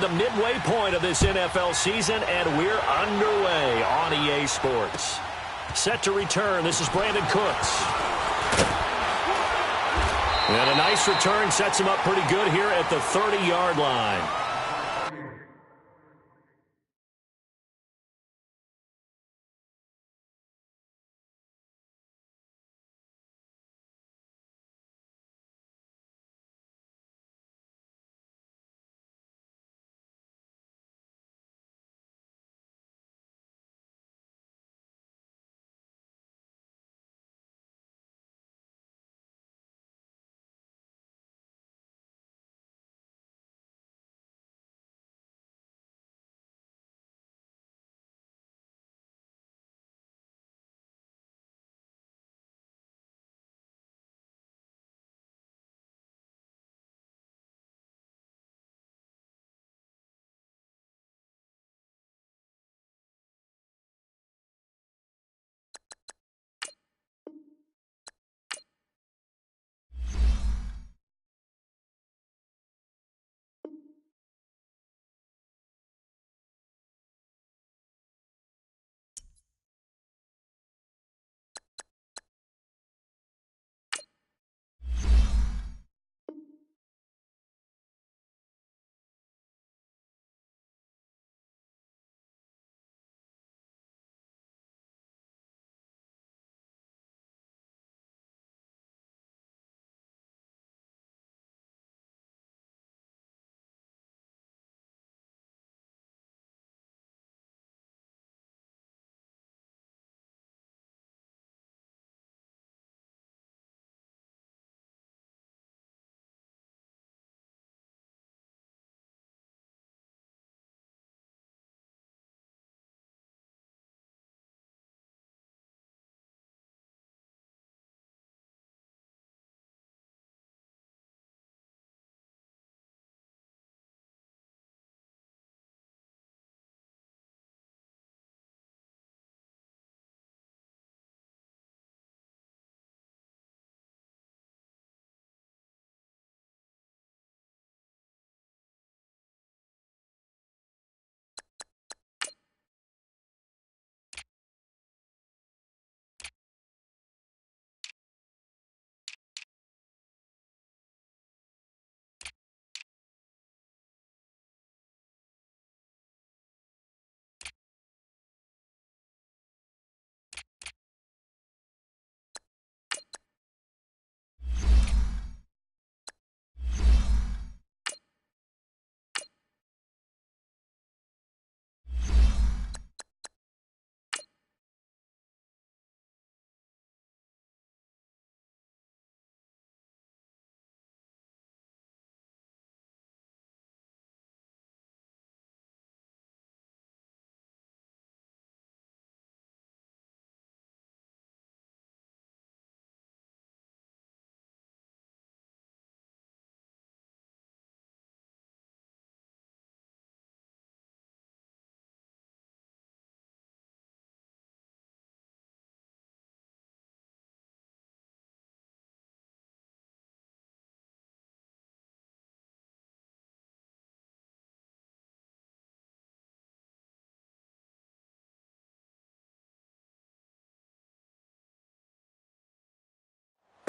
the midway point of this NFL season, and we're underway on EA Sports. Set to return, this is Brandon Cooks. And a nice return sets him up pretty good here at the 30-yard line.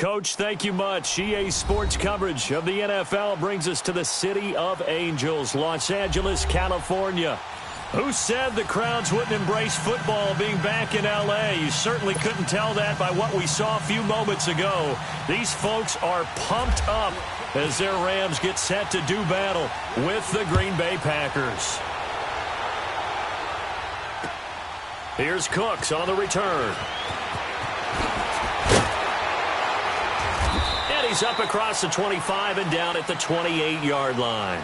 Coach, thank you much. EA Sports coverage of the NFL brings us to the City of Angels, Los Angeles, California. Who said the crowds wouldn't embrace football being back in L.A.? You certainly couldn't tell that by what we saw a few moments ago. These folks are pumped up as their Rams get set to do battle with the Green Bay Packers. Here's Cooks on the return. And he's up across the 25 and down at the 28-yard line.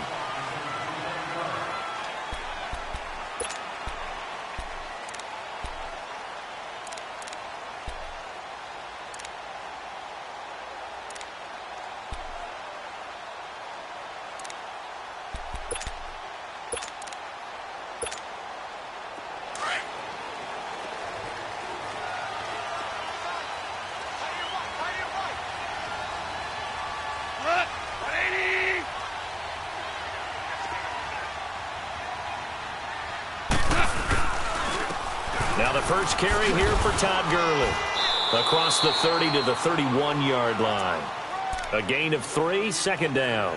Now the first carry here for Todd Gurley. Across the 30 to the 31-yard line. A gain of 3, second down.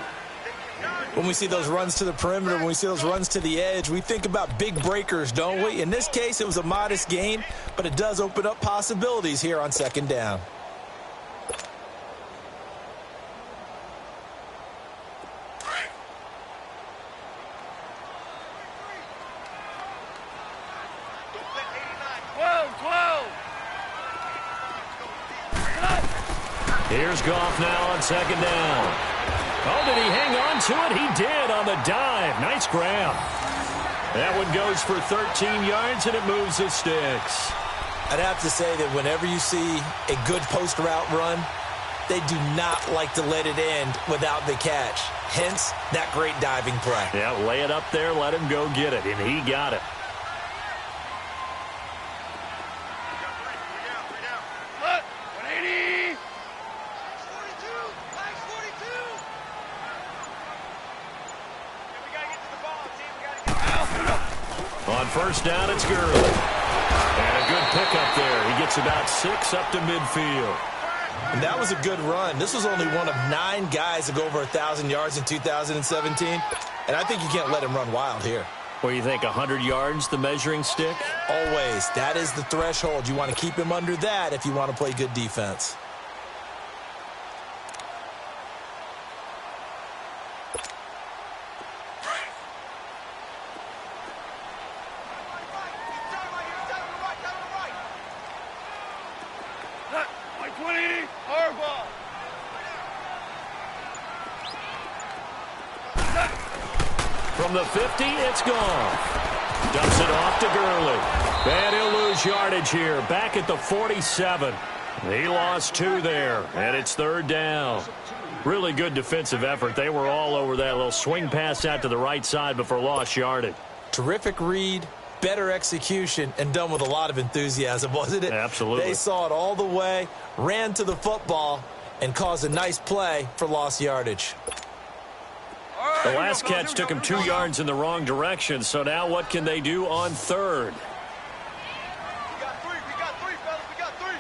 When we see those runs to the perimeter, when we see those runs to the edge, we think about big breakers, don't we? In this case, it was a modest gain, but it does open up possibilities here on second down. Here's Goff now on second down. Oh, did he hang on to it? He did on the dive. Nice grab. That one goes for 13 yards, and it moves the sticks. I'd have to say that whenever you see a good post route run, they do not like to let it end without the catch. Hence, that great diving play. Yeah, lay it up there, let him go get it, and he got it. On first down, it's Gurley. And a good pickup there. He gets about 6 up to midfield. And that was a good run. This was only one of 9 guys to go over 1,000 yards in 2017. And I think you can't let him run wild here. What do you think, 100 yards, the measuring stick? Always. That is the threshold. You want to keep him under that if you want to play good defense. From the 50, it's gone. Dumps it off to Gurley. And he'll lose yardage here. Back at the 47. He lost 2 there, and it's third down. Really good defensive effort. They were all over that little swing pass out to the right side before lost yardage. Terrific read, better execution, and done with a lot of enthusiasm, wasn't it? Absolutely. They saw it all the way, ran to the football, and caused a nice play for lost yardage. The last catch took him 2 yards in the wrong direction, so now what can they do on third? We got 3, fellas, we got 3.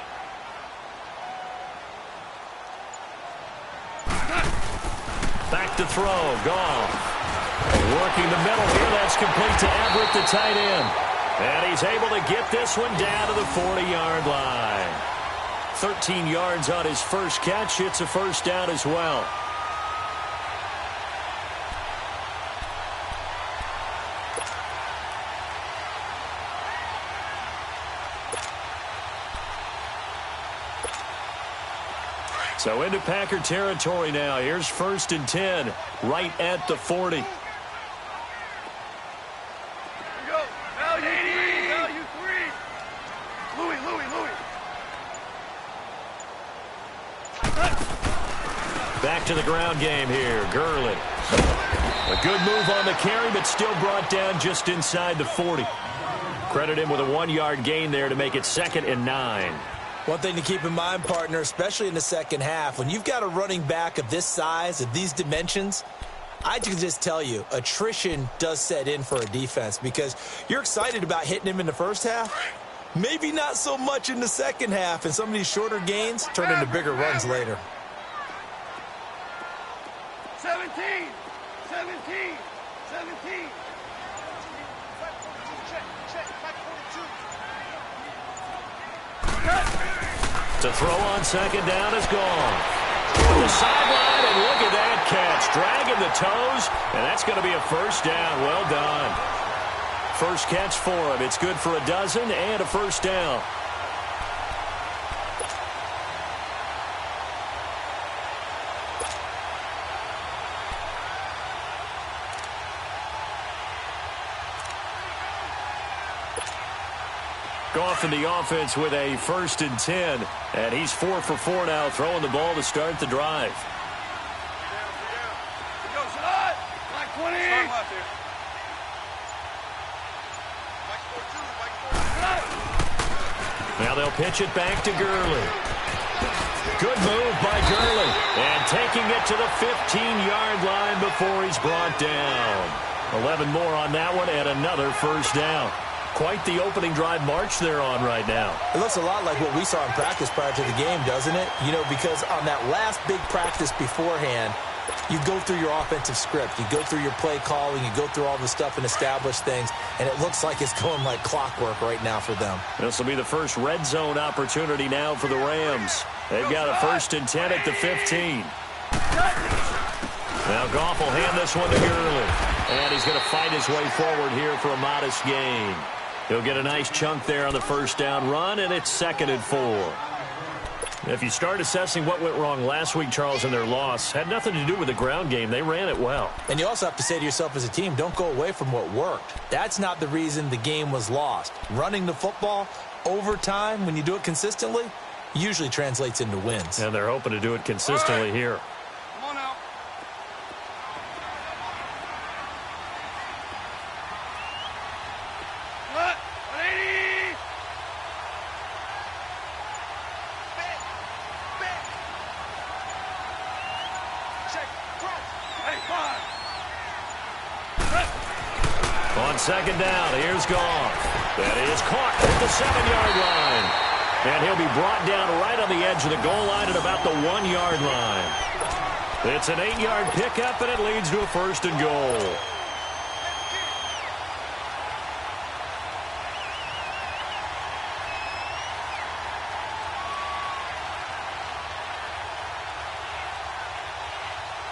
Back to throw, Goff. Working the middle here, that's complete to Everett, the tight end. And he's able to get this one down to the 40-yard line. 13 yards on his first catch. It's a first down as well. So into Packer territory now. Here's 1st and 10, right at the 40. Here we go. Value 3. Louis. Back to the ground game here. Gurley. A good move on the carry, but still brought down just inside the 40. Credit him with a 1-yard gain there to make it 2nd and 9. One thing to keep in mind, partner, especially in the second half, when you've got a running back of this size, of these dimensions, I can just tell you, attrition does set in for a defense because you're excited about hitting him in the first half. Maybe not so much in the second half, and some of these shorter gains turn into bigger runs later. 17. To throw on second down is gone. To the sideline, and look at that catch. Dragging the toes, and that's going to be a first down. Well done. First catch for him. It's good for a dozen and a first down. Goff in the offense with a 1st and 10, and he's 4 for 4 now, throwing the ball to start the drive. Go, Shad! Black 20! Now they'll pitch it back to Gurley. Good move by Gurley, and taking it to the 15-yard line before he's brought down. 11 more on that one, and another first down. quite the opening drive march they're on right now. It looks a lot like what we saw in practice prior to the game, doesn't it? You know, because on that last big practice beforehand, you go through your offensive script. You go through your play calling. You go through all the stuff and establish things. And it looks like it's going like clockwork right now for them. This will be the first red zone opportunity now for the Rams. They've got a 1st and 10 at the 15. Now Goff will hand this one to Gurley. And he's going to fight his way forward here for a modest gain. He'll get a nice chunk there on the first down run, and it's 2nd and 4. If you start assessing what went wrong last week, Charles, in their loss, had nothing to do with the ground game. They ran it well. And you also have to say to yourself as a team, don't go away from what worked. That's not the reason the game was lost. Running the football over time, when you do it consistently, usually translates into wins. And they're hoping to do it consistently here. Come on now. What? 180. Back. Check. Cross. Hey, 5. On 2nd down, here's Goff. That is caught at the 7-yard line. And he'll be brought down right on the edge of the goal line at about the 1-yard line. It's an 8-yard pickup, and it leads to a 1st and goal.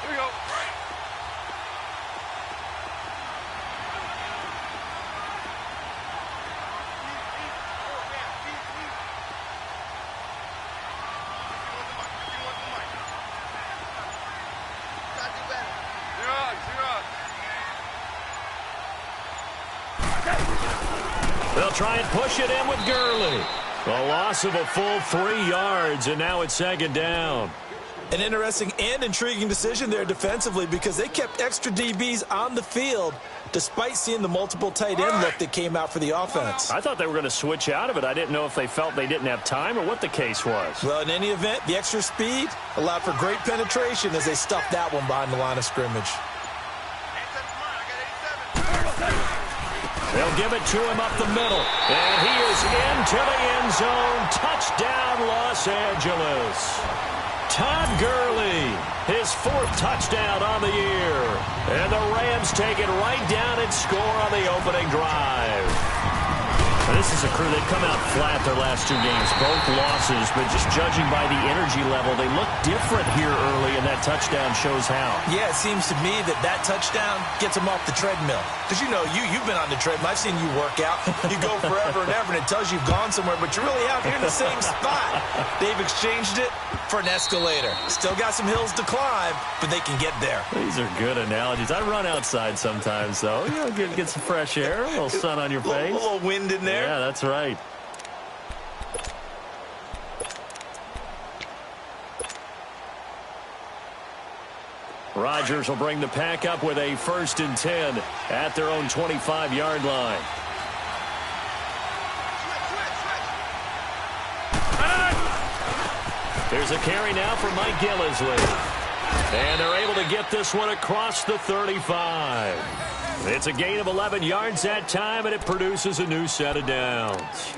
Here we go. They'll try and push it in with Gurley. A loss of a full 3 yards, and now it's 2nd down. An interesting and intriguing decision there defensively because they kept extra DBs on the field despite seeing the multiple tight end look that came out for the offense. I thought they were going to switch out of it. I didn't know if they felt they didn't have time or what the case was. Well, in any event, the extra speed allowed for great penetration as they stuffed that one behind the line of scrimmage. They'll give it to him up the middle. And he is into the end zone. Touchdown, Los Angeles. Todd Gurley, his 4th touchdown on the year. And the Rams take it right down and score on the opening drive. This is a crew that come out flat their last 2 games, both losses, but just judging by the energy level, they look different here early, and that touchdown shows how. Yeah, it seems to me that touchdown gets them off the treadmill. Because, you know, you've been on the treadmill. I've seen you work out. You go forever and ever, and it tells you you've gone somewhere, but you're really out here in the same spot. They've exchanged it for an escalator. Still got some hills to climb, but they can get there. These are good analogies. I run outside sometimes, though. You know, get some fresh air, a little sun on your face. A little wind in there. Yeah, that's right. Rodgers will bring the pack up with a 1st and 10 at their own 25-yard line. There's a carry now for Mike Gillisley. And they're able to get this one across the 35. It's a gain of 11 yards that time, and it produces a new set of downs.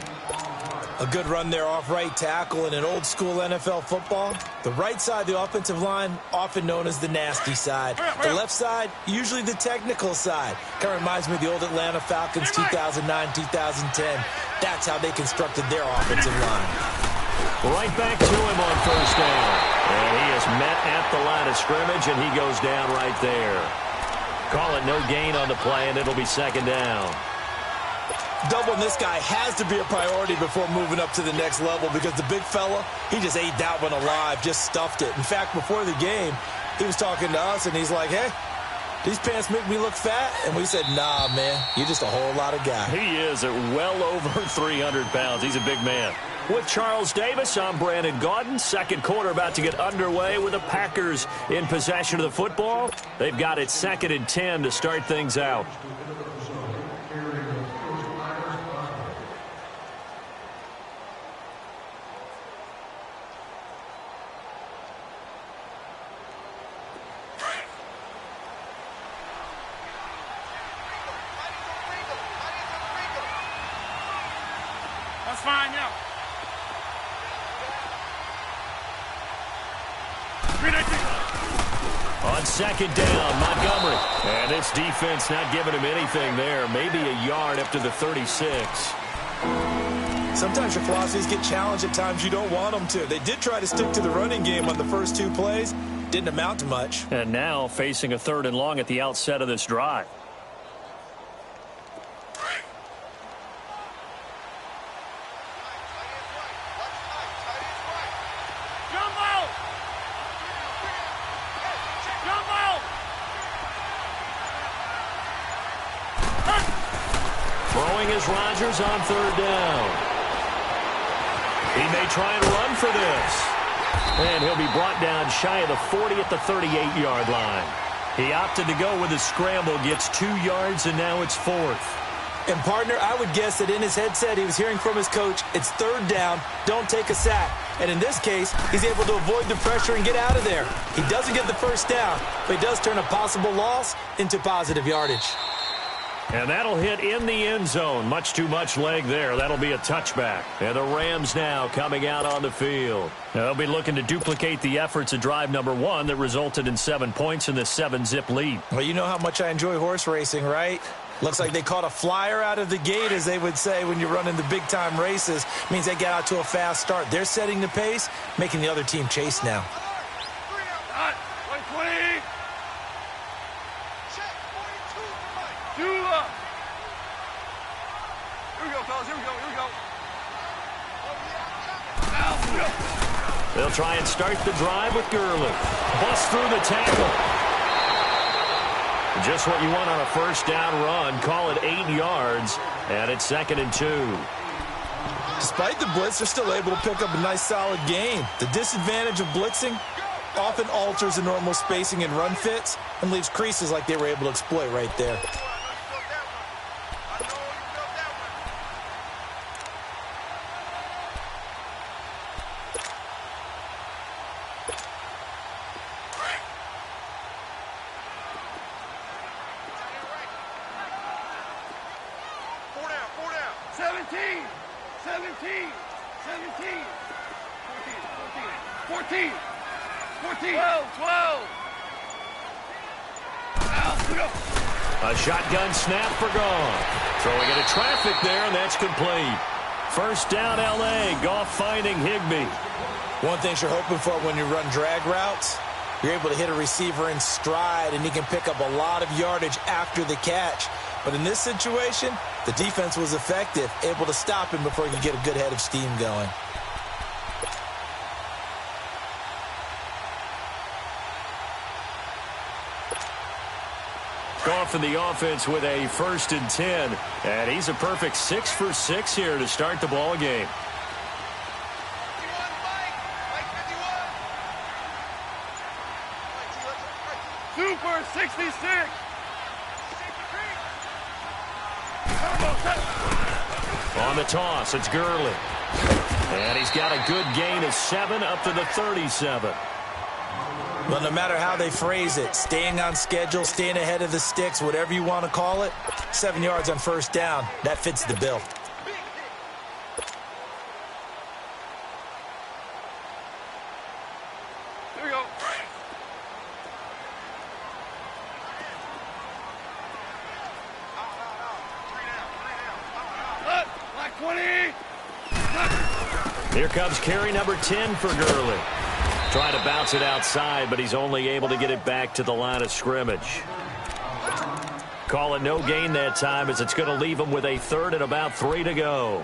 A good run there off right tackle in an old-school NFL football. The right side of the offensive line, often known as the nasty side. The left side, usually the technical side. Kind of reminds me of the old Atlanta Falcons 2009, 2010. That's how they constructed their offensive line. Right back to him on 1st down. And he is met at the line of scrimmage, and he goes down right there. Call it no gain on the play, and it'll be 2nd down. Doubling this guy has to be a priority before moving up to the next level because the big fella, he just ate that one alive, just stuffed it. In fact, before the game, he was talking to us, and he's like, hey, these pants make me look fat. And we said, nah, man, you're just a whole lot of guy. He is at well over 300 pounds. He's a big man. With Charles Davis, I'm Brandon Gaudin. 2nd quarter about to get underway with the Packers in possession of the football. They've got it 2nd and 10 to start things out. That's fine, yeah. 319. On second down, Montgomery. And this defense not giving him anything there. Maybe a yard up to the 36. Sometimes your philosophies get challenged at times you don't want them to. They did try to stick to the running game on the first 2 plays. Didn't amount to much. And now facing a 3rd and long at the outset of this drive. Rodgers on 3rd down. He may try and run for this. And he'll be brought down shy of the 40 at the 38-yard line. He opted to go with a scramble, gets 2 yards, and now it's 4th. And, partner, I would guess that in his headset he was hearing from his coach, it's 3rd down, don't take a sack. And in this case, he's able to avoid the pressure and get out of there. He doesn't get the 1st down, but he does turn a possible loss into positive yardage. And that'll hit in the end zone. Much too much leg there. That'll be a touchback. And the Rams now coming out on the field. They'll be looking to duplicate the efforts of drive number 1 that resulted in 7 points in this 7-zip lead. Well, you know how much I enjoy horse racing, right? Looks like they caught a flyer out of the gate, as they would say when you're running the big-time races. Means they get out to a fast start. They're setting the pace, making the other team chase now. 120. Here we go, fellas. Here we go. They'll try and start the drive with Gurley. Bust through the tackle. Just what you want on a 1st down run. Call it 8 yards, and it's 2nd and 2. Despite the blitz, they're still able to pick up a nice, solid gain. The disadvantage of blitzing often alters the normal spacing and run fits and leaves creases like they were able to exploit right there. A shotgun snap for gone. Throwing into traffic there, and that's complete. 1st down, L.A. Goff finding Higbee. One thing you're hoping for when you run drag routes, you're able to hit a receiver in stride, and he can pick up a lot of yardage after the catch. But in this situation, the defense was effective, able to stop him before he could get a good head of steam going. Goff in the offense with a 1st and 10. And he's a perfect 6 for 6 here to start the ball game. Super 66. On the toss, it's Gurley. And he's got a good gain of 7 up to the 37. Well, no matter how they phrase it, staying on schedule, staying ahead of the sticks, whatever you want to call it, 7 yards on 1st down, that fits the bill. Here we go. Like 20. Here comes carry number 10 for Gurley. Trying to bounce it outside, but he's only able to get it back to the line of scrimmage. Call it no gain that time, as it's going to leave him with a 3rd and about 3 to go.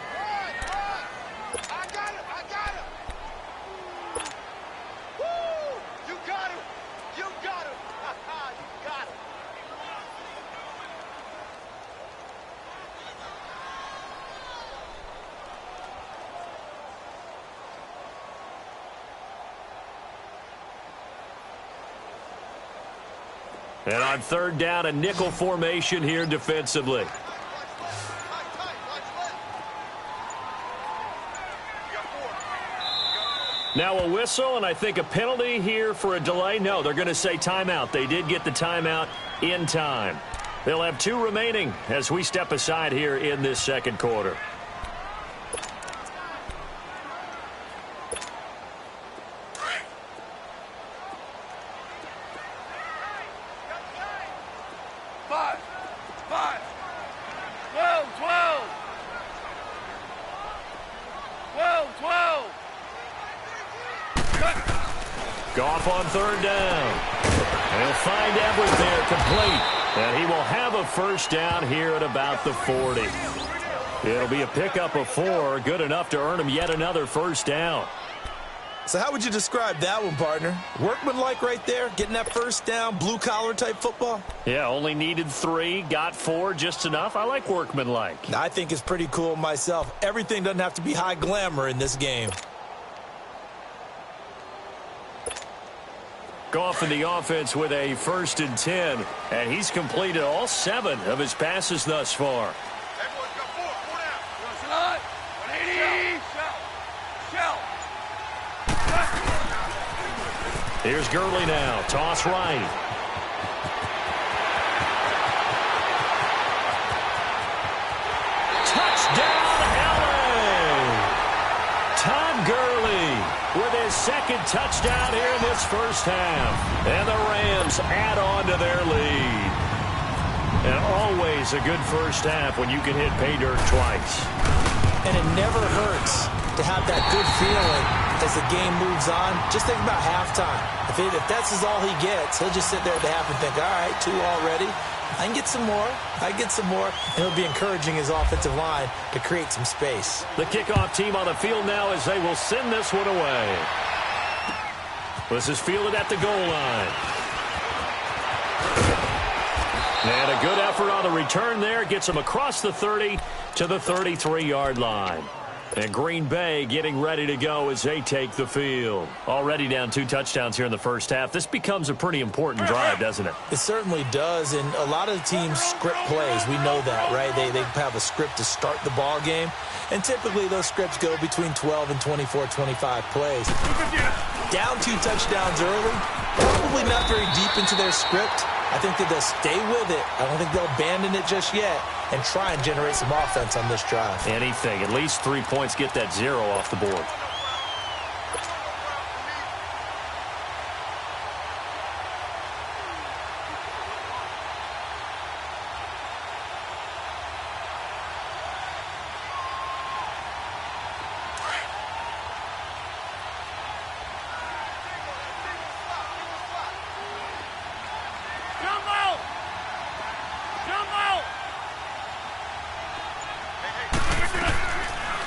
And on 3rd down, a nickel formation here defensively. Now a whistle, and I think a penalty here for a delay. No, they're going to say timeout. They did get the timeout in time. They'll have 2 remaining as we step aside here in this 2nd quarter. 5. 12, 12. 12, 12. Goff on third down. He'll find Everett there, complete. And he will have a first down here at about the 40. It'll be a pickup of 4, good enough to earn him yet another first down. So how would you describe that one, partner? Workmanlike right there, getting that first down, blue-collar type football? Yeah, only needed 3, got 4, just enough. I like workmanlike. I think it's pretty cool myself. Everything doesn't have to be high glamour in this game. Goff in the offense with a 1st and 10, and he's completed all 7 of his passes thus far. Hey, boys, got 4. 4 down. Slot. 180. Shell. Here's Gurley now. Toss right. Touchdown, LA! Todd Gurley with his 2nd touchdown here in this first half. And the Rams add on to their lead. And always a good first half when you can hit pay dirt twice. And it never hurts to have that good feeling as the game moves on. Just think about halftime. If that's all he gets, he'll just sit there at the half and think, all right, 2 already. I can get some more. I get some more. And he'll be encouraging his offensive line to create some space. The kickoff team on the field now as they will send this one away. This is fielded at the goal line. And a good effort on the return there. Gets him across the 30 to the 33-yard line. And Green Bay getting ready to go as they take the field. Already down 2 touchdowns here in the first half. This becomes a pretty important drive, doesn't it? It certainly does, and a lot of the teams script plays. We know that, right? They have a script to start the ball game, and typically those scripts go between 12 and 24, 25 plays. Down 2 touchdowns early, probably not very deep into their script. I think that they'll stay with it. I don't think they'll abandon it just yet and try and generate some offense on this drive. Anything. At least 3 points. Get that 0 off the board.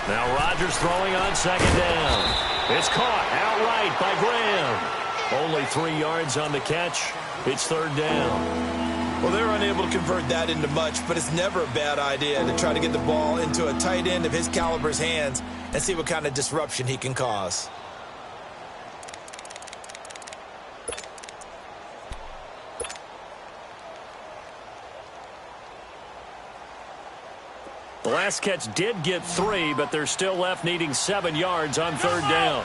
Now Rodgers throwing on 2nd down. It's caught outright by Graham. Only 3 yards on the catch. It's 3rd down. Well, they're unable to convert that into much, but it's never a bad idea to try to get the ball into a tight end of his caliber's hands and see what kind of disruption he can cause. The last catch did get 3, but they're still left needing 7 yards on 3rd down.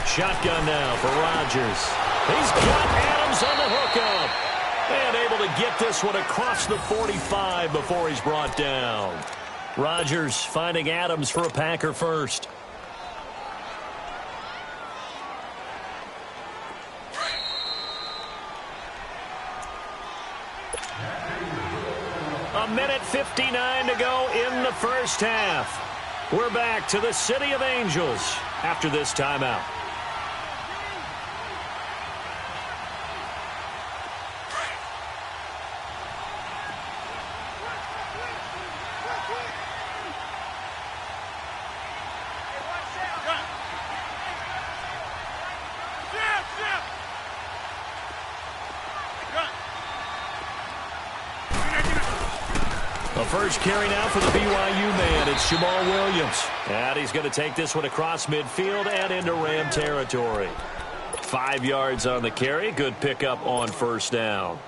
Shotgun now for Rodgers. He's got Adams on the hookup. And able to get this one across the 45 before he's brought down. Rodgers finding Adams for a Packer first. A minute 59 to go in the first half. We're back to the City of Angels after this timeout. The first carry now for the BYU man. It's Jamal Williams. And he's going to take this one across midfield and into Ram territory. 5 yards on the carry. Good pickup on 1st down.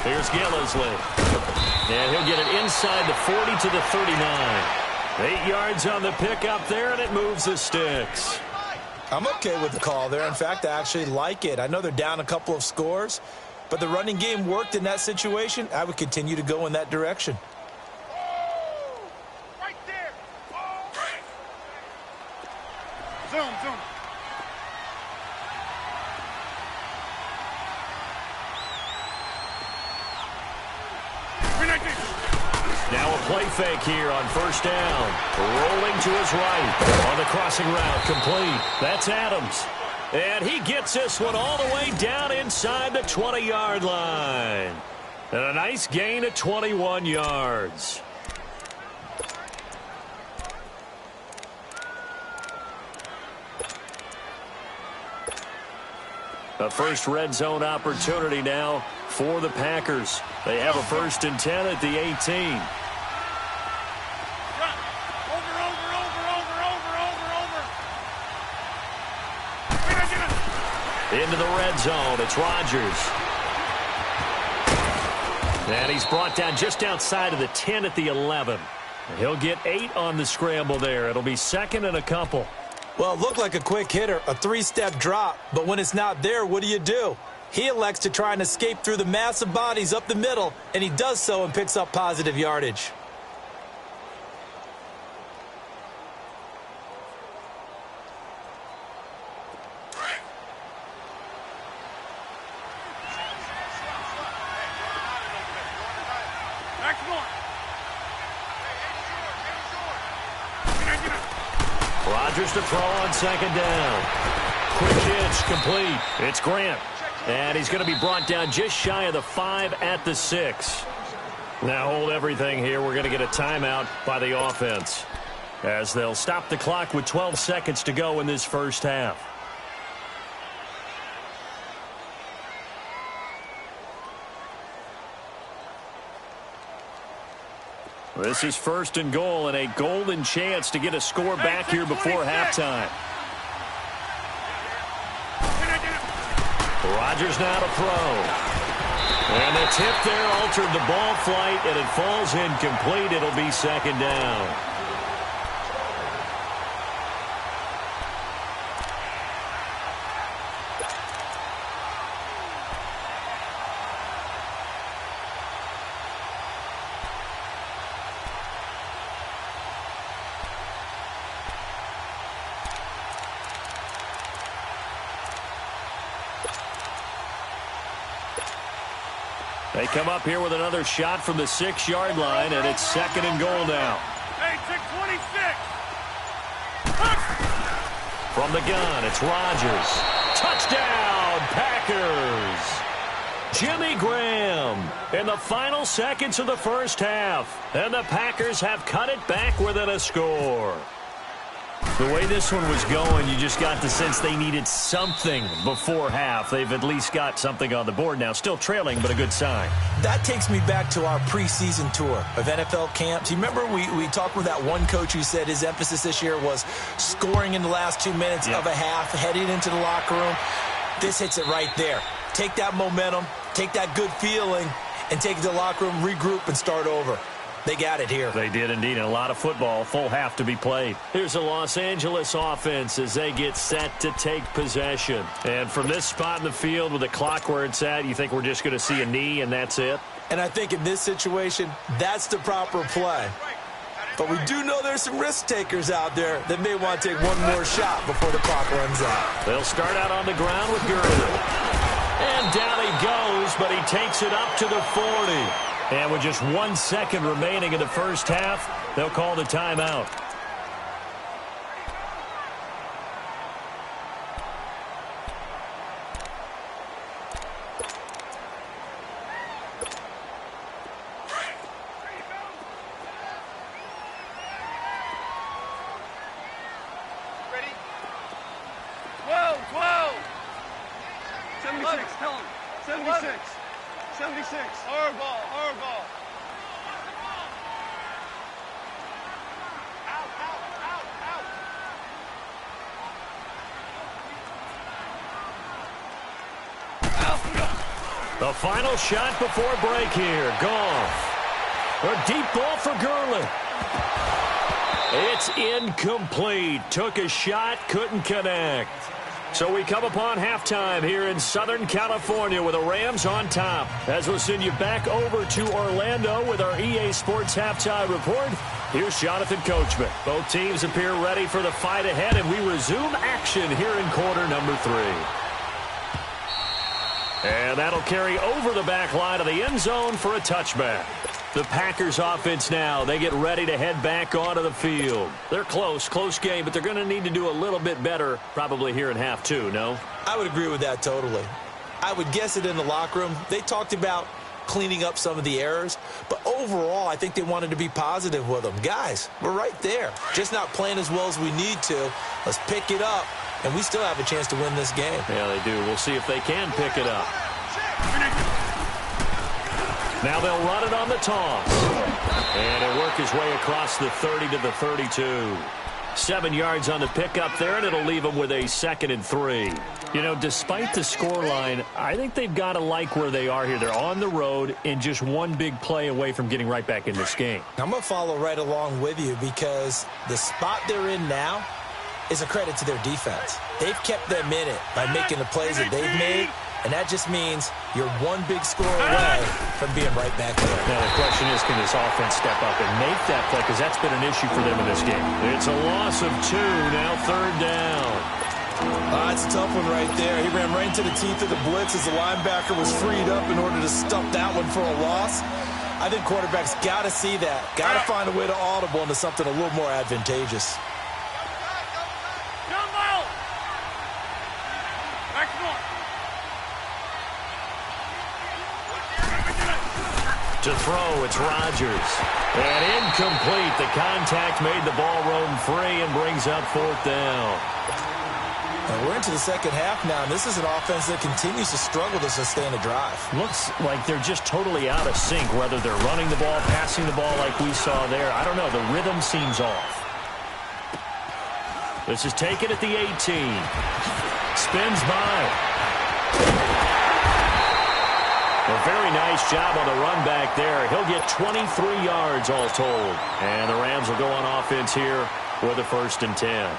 Here's Gillisley. And he'll get it inside the 40 to the 39. 8 yards on the pickup there, and it moves the sticks. I'm okay with the call there. In fact, I actually like it. I know they're down a couple of scores, but the running game worked in that situation. I would continue to go in that direction. Right there. Zoom, zoom. Now a play fake here on first down. Rolling to his right on the crossing route. Complete. That's Adams. And he gets this one all the way down inside the 20-yard line. And a nice gain of 21 yards. A first red zone opportunity now for the Packers. They have a 1st and 10 at the 18. Into the red zone, it's Rodgers. And he's brought down just outside of the 10 at the 11. He'll get 8 on the scramble there. It'll be 2nd and a couple. Well, it looked like a quick hitter, a 3-step drop, but when it's not there, what do? He elects to try and escape through the massive bodies up the middle, and he does so and picks up positive yardage. Rodgers to throw on 2nd down. Quick hitch, complete. It's Grant. And he's going to be brought down just shy of the 5 at the 6. Now hold everything here. We're going to get a timeout by the offense, as they'll stop the clock with 12 seconds to go in this first half. This is 1st and goal and a golden chance to get a score back here before halftime. Rodgers now to throw. And the tip there altered the ball flight, and it falls incomplete. It'll be 2nd down. They come up here with another shot from the 6-yard line, and it's 2nd and goal now. Hey, 626. From the gun, it's Rodgers. Touchdown, Packers! Jimmy Graham in the final seconds of the first half. And the Packers have cut it back within a score. The way this one was going, you just got the sense they needed something before half. They've at least got something on the board now. Still trailing, but a good sign. That takes me back to our preseason tour of NFL camps. You remember we talked with that one coach who said his emphasis this year was scoring in the last 2 minutes of a half, heading into the locker room. This hits it right there. Take that momentum, take that good feeling, and take it to the locker room, regroup, and start over. They got it here. They did indeed. And a lot of football, full half to be played. Here's a Los Angeles offense as they get set to take possession. And from this spot in the field with the clock where it's at, you think we're just going to see a knee and that's it? And I think in this situation, that's the proper play. But we do know there's some risk takers out there that may want to take one more shot before the clock runs out. They'll start out on the ground with Gurley. And down he goes, but he takes it up to the 40. And with just 1 second remaining in the first half, they'll call the timeout. Ready? 12, 12. 76, tell him. 76. 76. Hard ball, hard ball. Out, out, out, out. The final shot before break here. Goff. A deep ball for Gurley. It's incomplete. Took a shot, couldn't connect. So we come upon halftime here in Southern California with the Rams on top. As we'll send you back over to Orlando with our EA Sports Halftime Report, here's Jonathan Coachman. Both teams appear ready for the fight ahead, and we resume action here in quarter number 3. And that'll carry over the back line of the end zone for a touchback. The Packers offense now, they get ready to head back onto the field. They're close game, but they're going to need to do a little bit better probably here in half 2, no? I would agree with that totally. I would guess it in the locker room. They talked about cleaning up some of the errors, but overall, I think they wanted to be positive with them. Guys, we're right there. Just not playing as well as we need to. Let's pick it up, and we still have a chance to win this game. Yeah, they do. We'll see if they can pick it up. Now they'll run it on the toss. And it'll work his way across the 30 to the 32. 7 yards on the pickup there, and it'll leave them with a 2nd and 3. You know, despite the scoreline, I think they've got to like where they are here. They're on the road and just one big play away from getting right back in this game. I'm going to follow right along with you because the spot they're in now is a credit to their defense. They've kept them in it by making the plays that they've made. And that just means you're one big score away from being right back there. Now, the question is, can this offense step up and make that play? Because that's been an issue for them in this game. It's a loss of 2, now 3rd down. That's a tough one right there. He ran right into the teeth of the blitz as the linebacker was freed up in order to stop that one for a loss. I think quarterbacks got to see that. Got to find a way to audible into something a little more advantageous. To throw, it's Rodgers. And incomplete. The contact made the ball roam free and brings up 4th down. And we're into the second half now, and this is an offense that continues to struggle to sustain a drive. Looks like they're just totally out of sync, whether they're running the ball, passing the ball like we saw there. I don't know. The rhythm seems off. This is taken at the 18. Spins by. A very nice job on the run back there. He'll get 23 yards all told. And the Rams will go on offense here with a 1st and 10.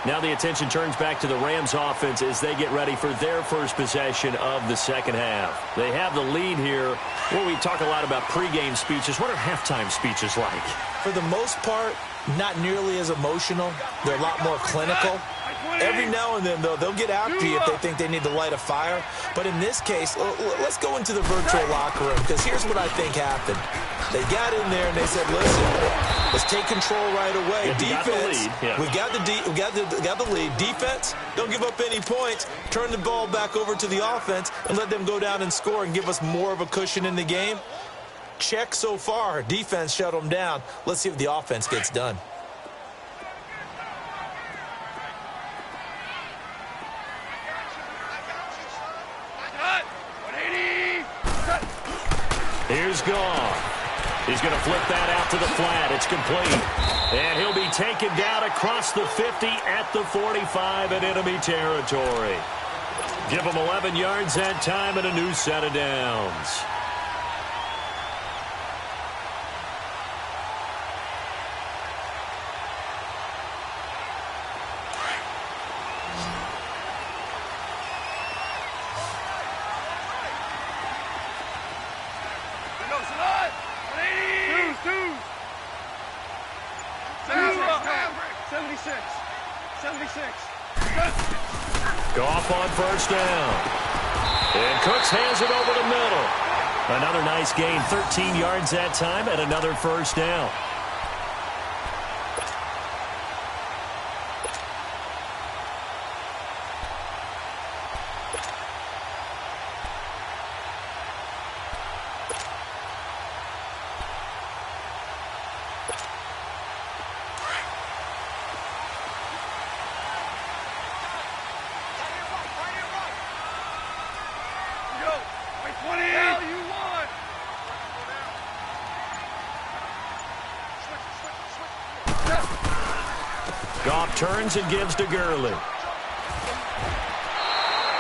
Now the attention turns back to the Rams offense as they get ready for their first possession of the second half. They have the lead here. Well, we talk a lot about pregame speeches. What are halftime speeches like? For the most part, not nearly as emotional. They're a lot more clinical. Every now and then, though, they'll get after you if they think they need to light a fire. But in this case, let's go into the virtual locker room, because here's what I think happened. They got in there and they said, listen, let's take control right away. Defense, we got the lead. Defense, don't give up any points. Turn the ball back over to the offense and let them go down and score and give us more of a cushion in the game. Check so far. Defense shut them down. Let's see if the offense gets done. Here's Goff. He's going to flip that out to the flat. It's complete. And he'll be taken down across the 50 at the 45 in enemy territory. Give him 11 yards that time and a new set of downs. Goff on 1st down. And Cooks hands it over the middle. Another nice gain, 13 yards that time, and another 1st down. Goff turns and gives to Gurley.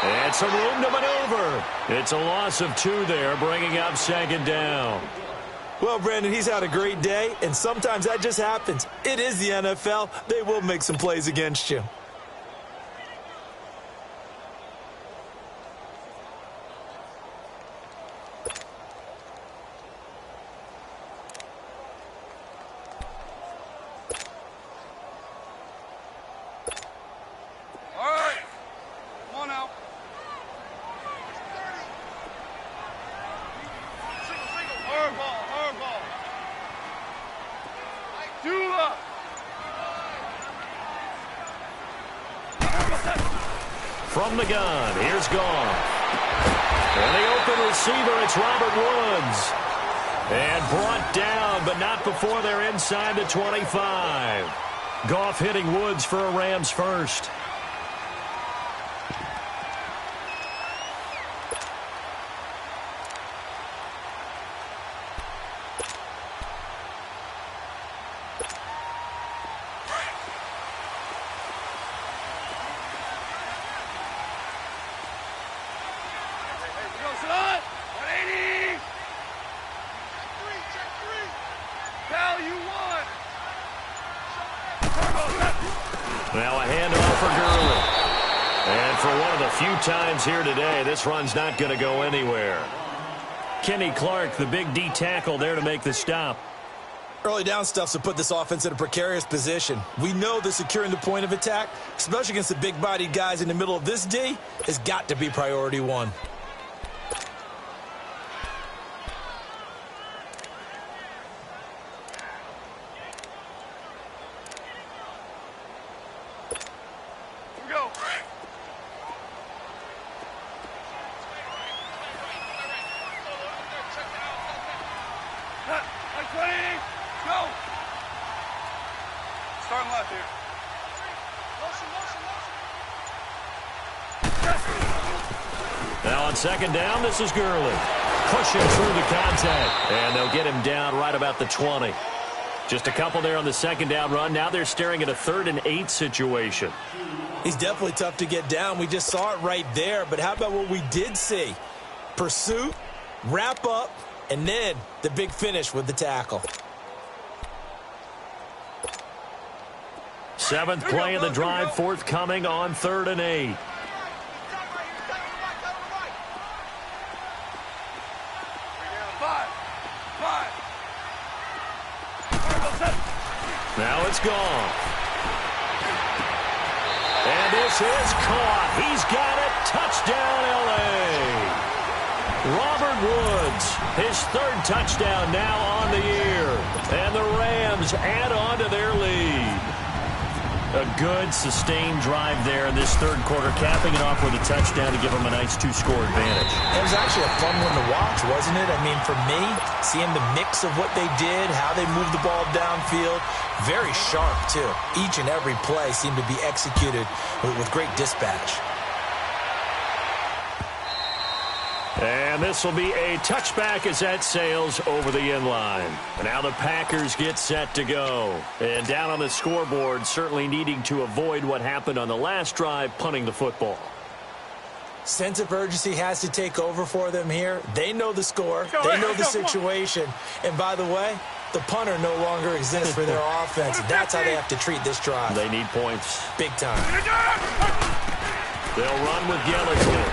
And some room to maneuver. It's a loss of 2 there, bringing up 2nd down. Well, Brandon, he's had a great day, and sometimes that just happens. It is the NFL. They will make some plays against you. All right. Come on now. Hard ball, hard ball. Dula. From the gun, here's Goff. And the open receiver, it's Robert Woods. And brought down, but not before they're inside the 25. Goff hitting Woods for a Rams first. Now a handoff for Gurley. And for one of the few times here today, this run's not going to go anywhere. Kenny Clark, the big D tackle there to make the stop. Early down stuffs will put this offense in a precarious position. We know that securing the point of attack, especially against the big-bodied guys in the middle of this D, has got to be priority one. Starting left here. Now on second down, this is Gurley. Pushing through the contact. And they'll get him down right about the 20. Just a couple there on the second down run. Now they're staring at a 3rd and 8 situation. He's definitely tough to get down. We just saw it right there. But how about what we did see? Pursuit, wrap up, and then the big finish with the tackle. 7th play of the drive, forthcoming on 3rd and 8. Now it's gone. And this is caught. He's got it. Touchdown, L.A. Robert Woods, his 3rd touchdown now on the year. And the Rams add on to their lead. A good, sustained drive there in this 3rd quarter, capping it off with a touchdown to give them a nice 2-score advantage. It was actually a fun one to watch, wasn't it? I mean, for me, seeing the mix of what they did, how they moved the ball downfield, very sharp, too. Each and every play seemed to be executed with great dispatch. And this will be a touchback as that sails over the end line. And now the Packers get set to go. And down on the scoreboard, certainly needing to avoid what happened on the last drive, punting the football. Sense of urgency has to take over for them here. They know the score. They know the situation. And by the way, the punter no longer exists for their offense. That's how they have to treat this drive. They need points. Big time. They'll run with Gilligan.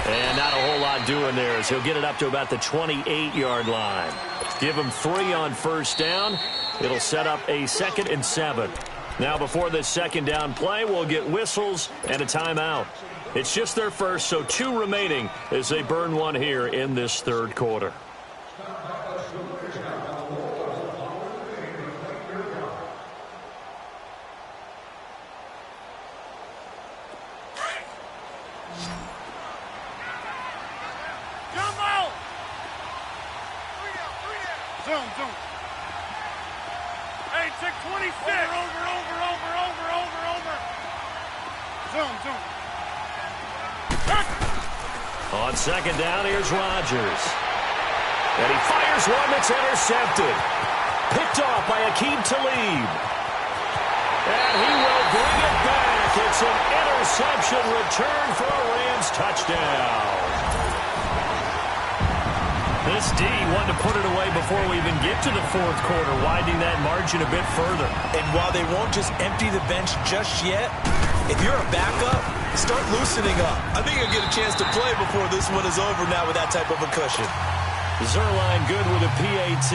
And not a whole lot doing there as he'll get it up to about the 28-yard line. Give him 3 on 1st down. It'll set up a 2nd and 7. Now before this 2nd down play, we'll get whistles and a timeout. It's just their first, so 2 remaining as they burn one here in this 3rd quarter. Zoom. Hey, check 26. Over. Zoom. On 2nd down, here's Rodgers. And he fires one that's intercepted. Picked off by Aqib Talib. And he will bring it back. It's an interception return for a Rams touchdown. This D wanted to put it away before we even get to the fourth quarter, widening that margin a bit further. And while they won't just empty the bench just yet, if you're a backup, start loosening up. I think you'll get a chance to play before this one is over now with that type of a cushion. Zerline good with a PAT.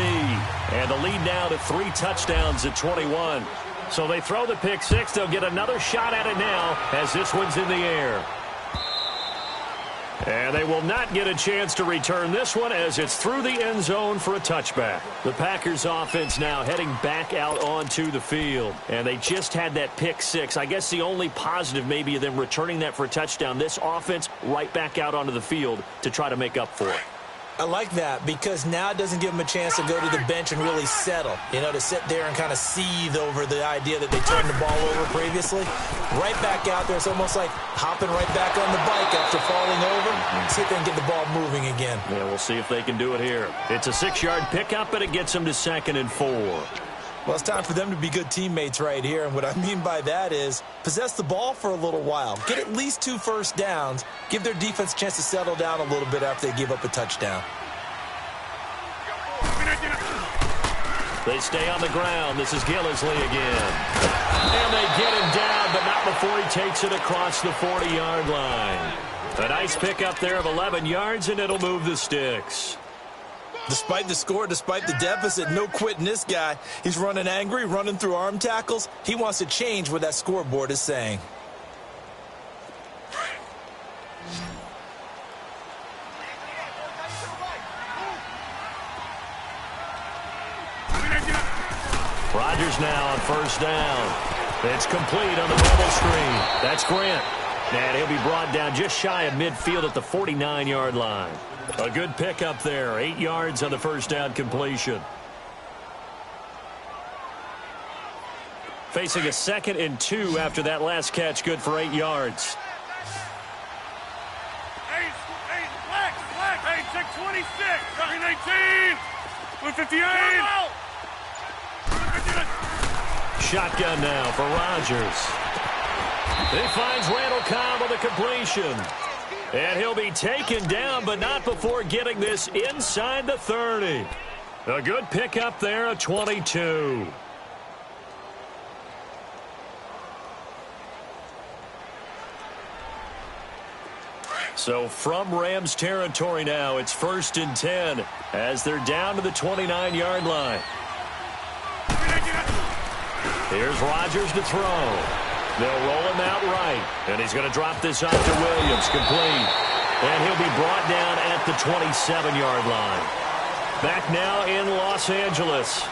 And the lead now to 3 touchdowns at 21. So they throw the pick six. They'll get another shot at it now as this one's in the air. And they will not get a chance to return this one as it's through the end zone for a touchback. The Packers offense now heading back out onto the field. And they just had that pick six. I guess the only positive maybe of them returning that for a touchdown. This offense right back out onto the field to try to make up for it. I like that because now it doesn't give them a chance to go to the bench and really settle. You know, to sit there and kind of seethe over the idea that they turned the ball over previously. Right back out there. It's almost like hopping right back on the bike after falling over. See if they can get the ball moving again. Yeah, we'll see if they can do it here. It's a 6-yard pickup, but it gets them to 2nd and 4. Well, it's time for them to be good teammates right here. And what I mean by that is possess the ball for a little while. Get at least 2 first downs. Give their defense a chance to settle down a little bit after they give up a touchdown. They stay on the ground. This is Gillisley again. And they get him down, but not before he takes it across the 40-yard line. A nice pickup there of 11 yards, and it'll move the sticks. Despite the score, despite the deficit, no quitting this guy. He's running angry, running through arm tackles. He wants to change what that scoreboard is saying. Rodgers now on first down. It's complete on the bubble screen. That's Grant. And he'll be brought down just shy of midfield at the 49-yard line. A good pickup there. 8 yards on the first down completion. Facing a 2nd and 2 after that last catch. Good for 8 yards. Hey, 626, 319, 158. Shotgun now for Rodgers. He finds Randall Cobb on the completion. And he'll be taken down, but not before getting this inside the 30. A good pickup there at 22. So from Rams territory now, it's 1st and 10 as they're down to the 29-yard line. Here's Rodgers to throw. They'll roll him out right. And he's going to drop this off to Williams. Complete. And he'll be brought down at the 27-yard line. Back now in Los Angeles.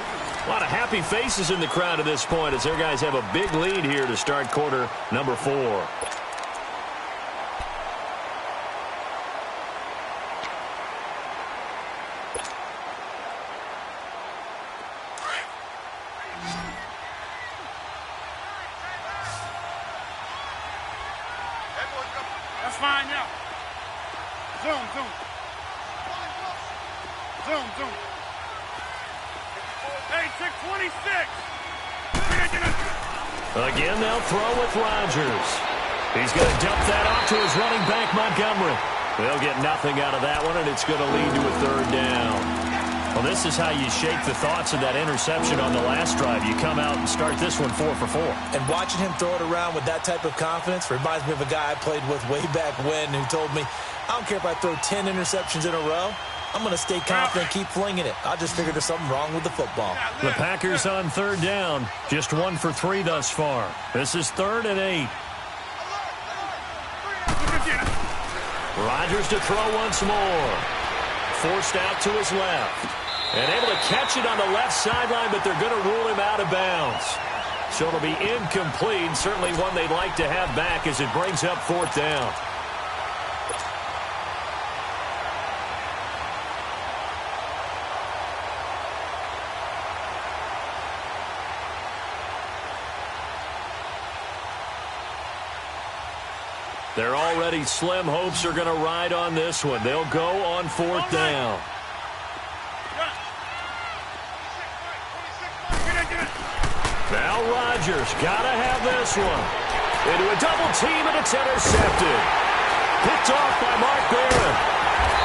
A lot of happy faces in the crowd at this point as their guys have a big lead here to start quarter number 4. That's fine now. Zoom. Hey, 626. Again, they'll throw with Rodgers. He's going to dump that off to his running back, Montgomery. They'll get nothing out of that one, and it's going to lead to a 3rd down. Well, this is how you shake the thoughts of that interception on the last drive. You come out and start this one 4 for 4. And watching him throw it around with that type of confidence reminds me of a guy I played with way back when who told me, I don't care if I throw 10 interceptions in a row. I'm going to stay confident, keep flinging it. I just figured there's something wrong with the football. The Packers on 3rd down. Just 1 for 3 thus far. This is 3rd and 8. Rodgers to throw once more. Forced out to his left. And able to catch it on the left sideline, but they're going to rule him out of bounds. So it'll be incomplete. Certainly one they'd like to have back as it brings up 4th down. Their already slim hopes are going to ride on this one. They'll go on 4th down. Now Rodgers got to have this one. Into a double team, and it's intercepted. Picked off by Mark Barron.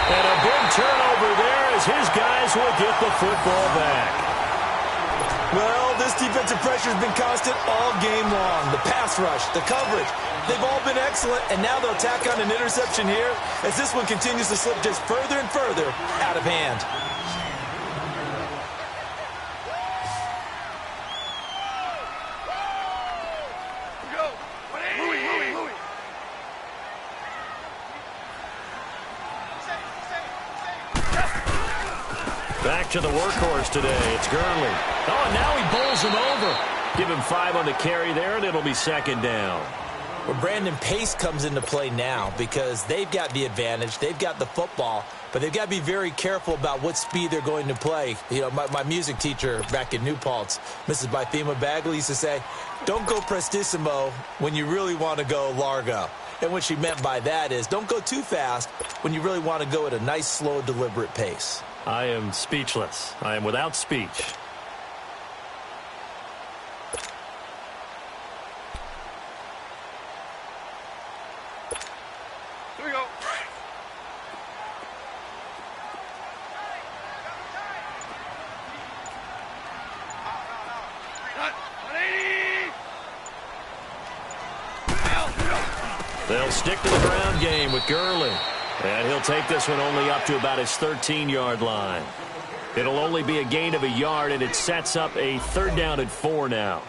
And a big turnover there as his guys will get the football back. Well, this defensive pressure has been constant all game long. The pass rush, the coverage, they've all been excellent, and now they'll tack on an interception here as this one continues to slip just further and further out of hand. Back to the workhorse today. It's Gurley. Oh, and now he bowls him over. Give him 5 on the carry there, and it'll be second down. Well, Brandon, pace comes into play now because they've got the advantage. They've got the football, but they've got to be very careful about what speed they're going to play. You know, my music teacher back in New Paltz, Mrs. Bythema Bagley, used to say, don't go prestissimo when you really want to go largo. And what she meant by that is don't go too fast when you really want to go at a nice, slow, deliberate pace. I am speechless. I am without speech. Here we go. Cut. 180. They'll stick to the ground game with Gurley. And he'll take this one only up to about his 13-yard line. It'll only be a gain of a yard, and it sets up a 3rd down and 4 now.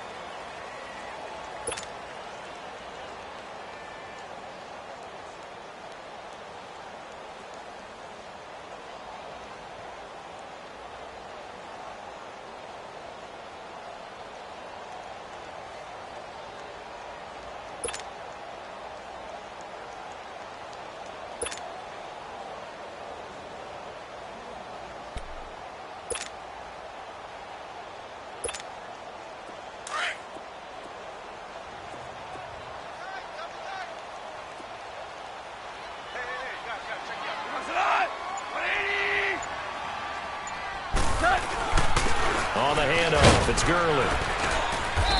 On the handoff, it's Gurley.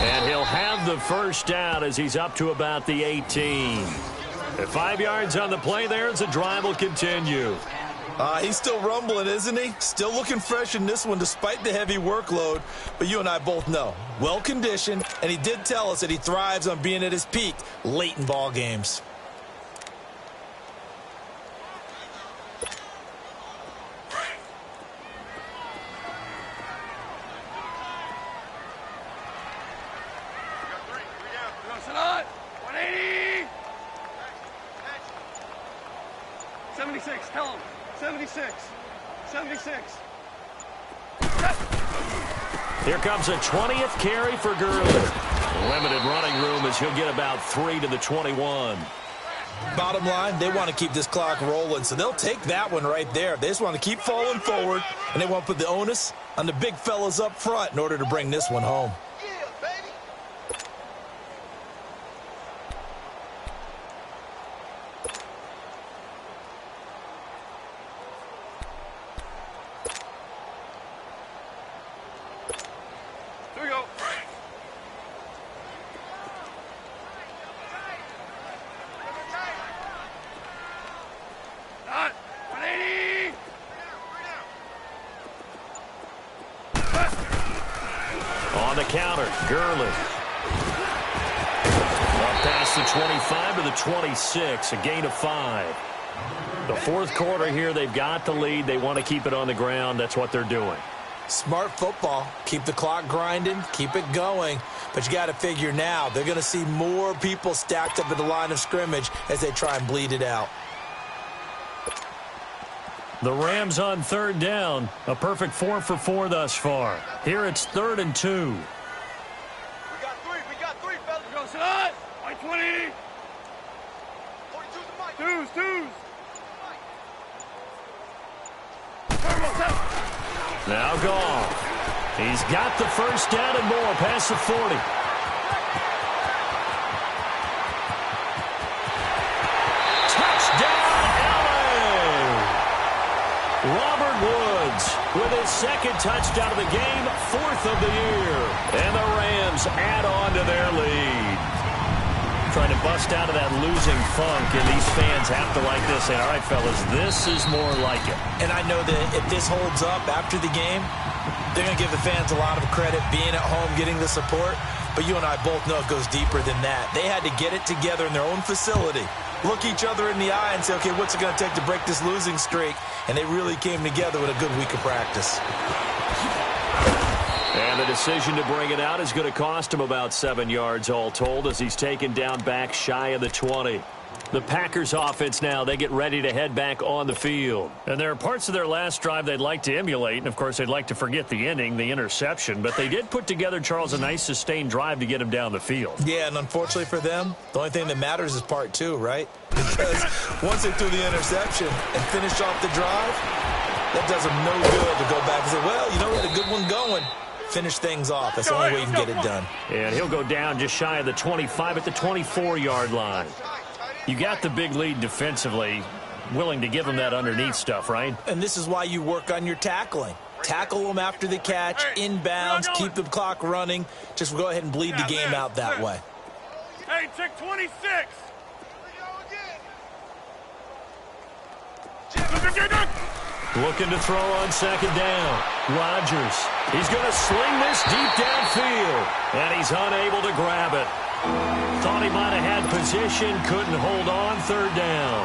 And he'll have the 1st down as he's up to about the 18. At 5 yards on the play there as the drive will continue. He's still rumbling, isn't he? Still looking fresh in this one despite the heavy workload. But you and I both know, well-conditioned, and he did tell us that he thrives on being at his peak late in ball games. Tell him. 76. 76. Here comes a 20th carry for Gurley. Limited running room as he'll get about 3 to the 21. Bottom line, they want to keep this clock rolling, so they'll take that one right there. They just want to keep falling forward, and they want to put the onus on the big fellas up front in order to bring this one home. On the counter, Gurley. Up past the 25 to the 26, a gain of 5. The 4th quarter here, they've got the lead. They want to keep it on the ground. That's what they're doing. Smart football. Keep the clock grinding, keep it going. But you got to figure now, they're going to see more people stacked up at the line of scrimmage as they try and bleed it out. The Rams on 3rd down. A perfect 4 for 4 thus far. Here it's 3rd and 2. We got 3. We got 3, fellas. Go, son. 120. 42's the mic. Twos. Now gone. He's got the 1st down and more past the 40. Robert Woods with his 2nd touchdown of the game, 4th of the year. And the Rams add on to their lead. trying to bust out of that losing funk, and these fans have to like this. And all right, fellas, this is more like it. And I know that if this holds up after the game, they're going to give the fans a lot of credit being at home, getting the support. But you and I both know it goes deeper than that. They had to get it together in their own facility, look each other in the eye and say, okay, what's it going to take to break this losing streak? And they really came together with a good week of practice. And the decision to bring it out is going to cost him about 7 yards all told as he's taken down back shy of the 20. The Packers offense now, they get ready to head back on the field. And there are parts of their last drive they'd like to emulate. And, of course, they'd like to forget the ending, the interception. But they did put together, Charles, a nice sustained drive to get him down the field. Yeah, and unfortunately for them, the only thing that matters is part two, right? Because once they threw the interception and finished off the drive, that does them no good to go back and say, well, you know what, a good one going. Finish things off. That's the only way you can get it done. And he'll go down just shy of the 25 at the 24-yard line. You got the big lead defensively, willing to give them that underneath stuff, right? And this is why you work on your tackling. Tackle them after the catch, inbounds, keep the clock running. Just go ahead and bleed the game out that way. Hey, check 26. Looking to throw on second down. Rodgers. He's going to sling this deep downfield. And he's unable to grab it. Thought he might have had position, couldn't hold on, third down.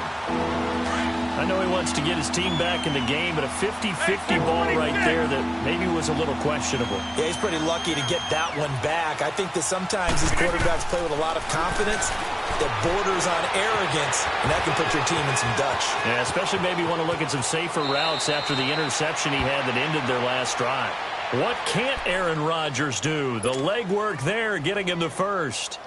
I know he wants to get his team back in the game, but a 50-50 ball right there that maybe was a little questionable. Yeah, he's pretty lucky to get that one back. I think that sometimes these quarterbacks play with a lot of confidence that borders on arrogance, and that can put your team in some Dutch. Yeah, especially maybe want to look at some safer routes after the interception he had that ended their last drive. What can't Aaron Rodgers do? The legwork there, getting him the first.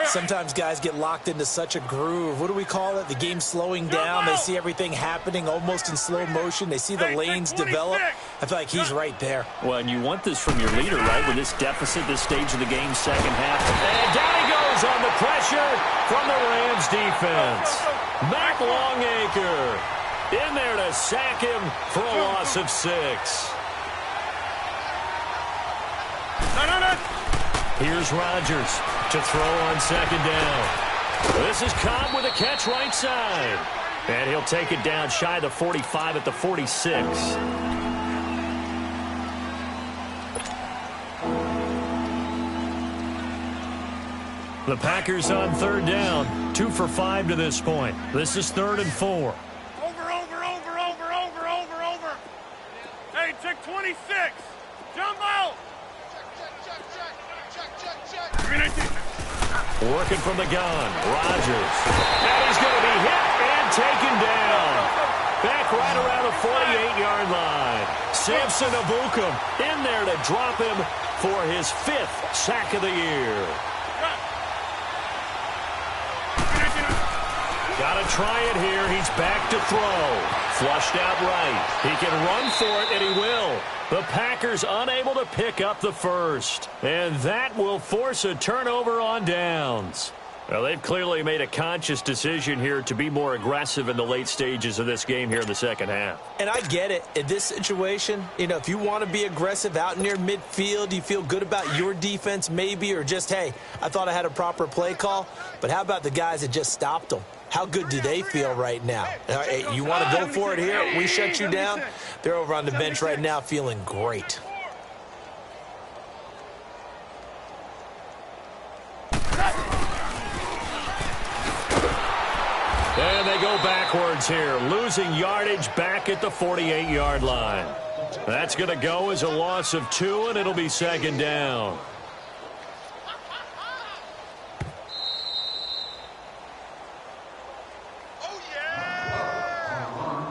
Sometimes guys get locked into such a groove. What do we call it? The game slowing down. They see everything happening almost in slow motion. They see the lanes develop. I feel like he's right there. Well, and you want this from your leader, right? With this deficit, this stage of the game, second half. And down he goes on the pressure from the Rams defense. Matt Longacre in there to sack him for a loss of 6. Here's Rodgers to throw on second down. This is Cobb with a catch right side. And he'll take it down shy of the 45 at the 46. The Packers on third down. 2 for 5 to this point. This is 3rd and 4. Over. Hey, check 26. Jump out. Working from the gun, Rodgers. And he's going to be hit and taken down. Back right around the 48-yard line. Samson Ebukam in there to drop him for his 5th sack of the year. Got to try it here. He's back to throw. Flushed out right. He can run for it, and he will. The Packers unable to pick up the first. And that will force a turnover on downs. Well, they've clearly made a conscious decision here to be more aggressive in the late stages of this game here in the second half. And I get it. In this situation, you know, if you want to be aggressive out near midfield, you feel good about your defense maybe, or just, hey, I thought I had a proper play call. But how about the guys that just stopped them? How good do they feel right now? Hey, you want to go for it here? We shut you down? They're over on the bench right now feeling great. And they go backwards here, losing yardage back at the 48-yard line. That's going to go as a loss of 2, and it'll be second down.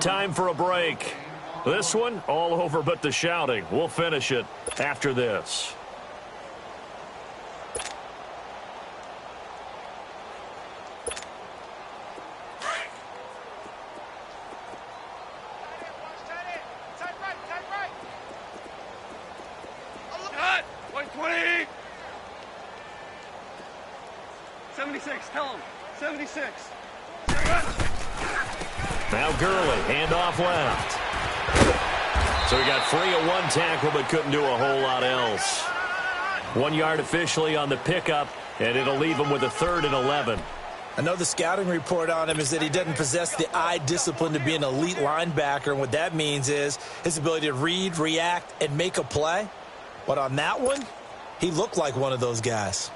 Time for a break. This one, all over but the shouting. We'll finish it after this. Cut! 120! 76, tell him. 76. Now Gurley, handoff left. So he got free of one tackle but couldn't do a whole lot else. 1 yard officially on the pickup, And it'll leave him with a 3rd and 11. I know the scouting report on him is that he doesn't possess the eye discipline to be an elite linebacker. And what that means is his ability to read, react, and make a play. But on that one, he looked like one of those guys.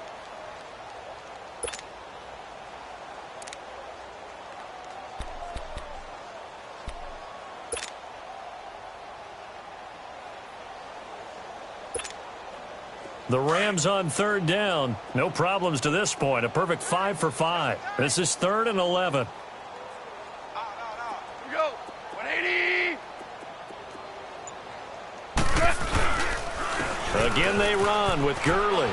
The Rams on 3rd down. No problems to this point. A perfect 5 for 5. This is 3rd and 11. Here we go. 180. Again they run with Gurley.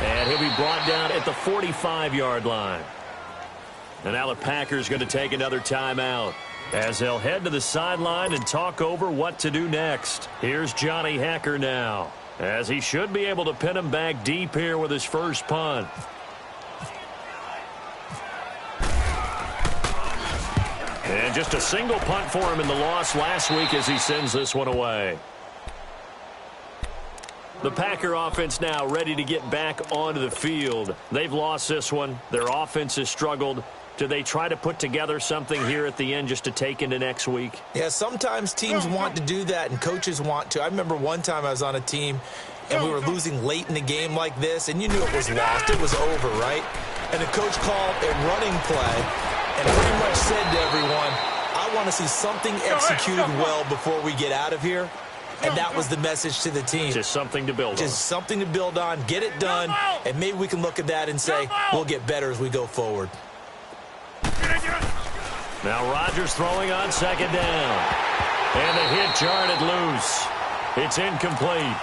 And he'll be brought down at the 45-yard line. And now the Packers going to take another timeout as they'll head to the sideline and talk over what to do next. Here's Johnny Hekker now, as he should be able to pin him back deep here with his first punt. And just a single punt for him in the loss last week as he sends this one away. The Packer offense now ready to get back onto the field. They've lost this one. Their offense has struggled. Do they try to put together something here at the end just to take into next week? Yeah, sometimes teams want to do that and coaches want to. I remember one time I was on a team and we were losing late in the game like this, and you knew it was lost. It was over, right? And the coach called a running play and pretty much said to everyone, I want to see something executed well before we get out of here. And that was the message to the team. Just something to build on. Just something to build on, get it done, and maybe we can look at that and say, we'll get better as we go forward. Now Rodgers throwing on 2nd down. And the hit jarred it loose. It's incomplete.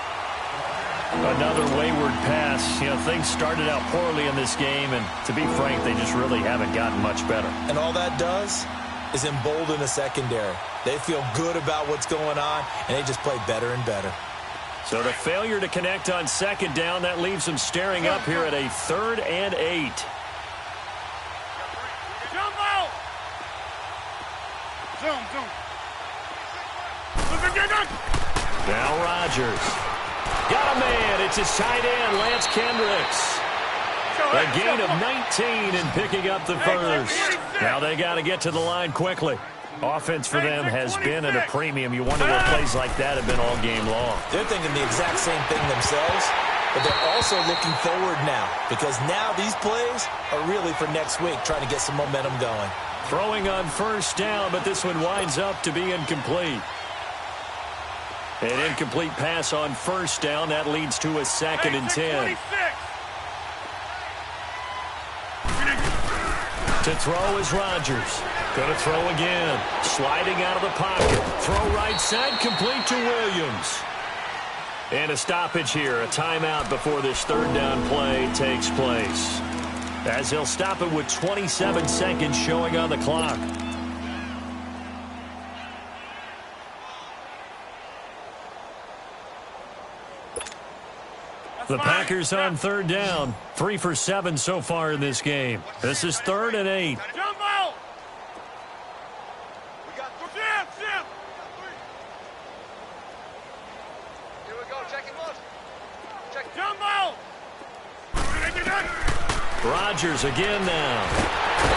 Another wayward pass. You know, things started out poorly in this game, and to be frank, they just really haven't gotten much better. And all that does is embolden the secondary. They feel good about what's going on, and they just play better and better. So the failure to connect on 2nd down, that leaves them staring up here at a 3rd and 8. Jump out. Zoom. Now Rodgers. Got a man. It's his tight end, Lance Kendricks. A gain of 19 and picking up the first. Now they got to get to the line quickly. Offense for them has been at a premium. You wonder what plays like that have been all game long. They're thinking the exact same thing themselves, but they're also looking forward now, because now these plays are really for next week, trying to get some momentum going. Throwing on 1st down, but this one winds up to be incomplete. An incomplete pass on 1st down. That leads to a 2nd and 10. To throw is Rodgers. Going to throw again. Sliding out of the pocket. Throw right side, complete to Williams. And a stoppage here. A timeout before this 3rd down play takes place, as they'll stop it with 27 seconds showing on the clock. The Packers on 3rd down. 3 for 7 so far in this game. This is 3rd and 8. Jump out. We got Jim. Here we go. Check him out. Jump out. Rodgers again now.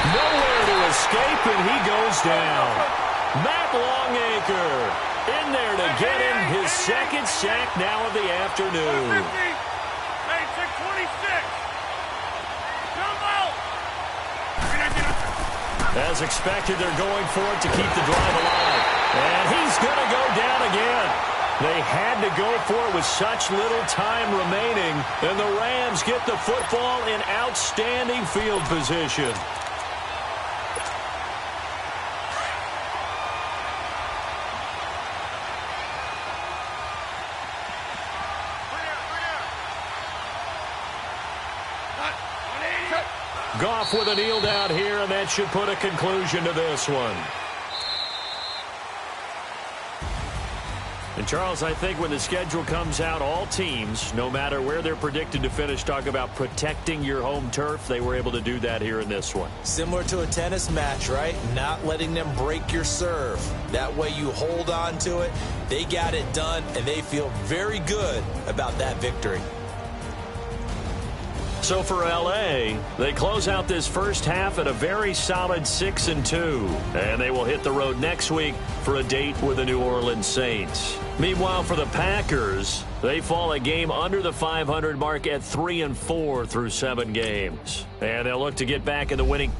Nowhere to escape, and he goes down. Matt Longacre in there to get him his 2nd sack now of the afternoon. As expected, they're going for it to keep the drive alive. And he's going to go down again. They had to go for it with such little time remaining, and the Rams get the football in outstanding field position. Goff with a kneel down here, and that should put a conclusion to this one. And, Charles, I think when the schedule comes out, all teams, no matter where they're predicted to finish, talk about protecting your home turf. They were able to do that here in this one. Similar to a tennis match, right? Not letting them break your serve. That way you hold on to it. They got it done, and they feel very good about that victory. So for L.A., they close out this first half at a very solid 6-2. And they will hit the road next week for a date with the New Orleans Saints. Meanwhile, for the Packers, they fall a game under the 500 mark at 3-4 through 7 games. And they'll look to get back in the winning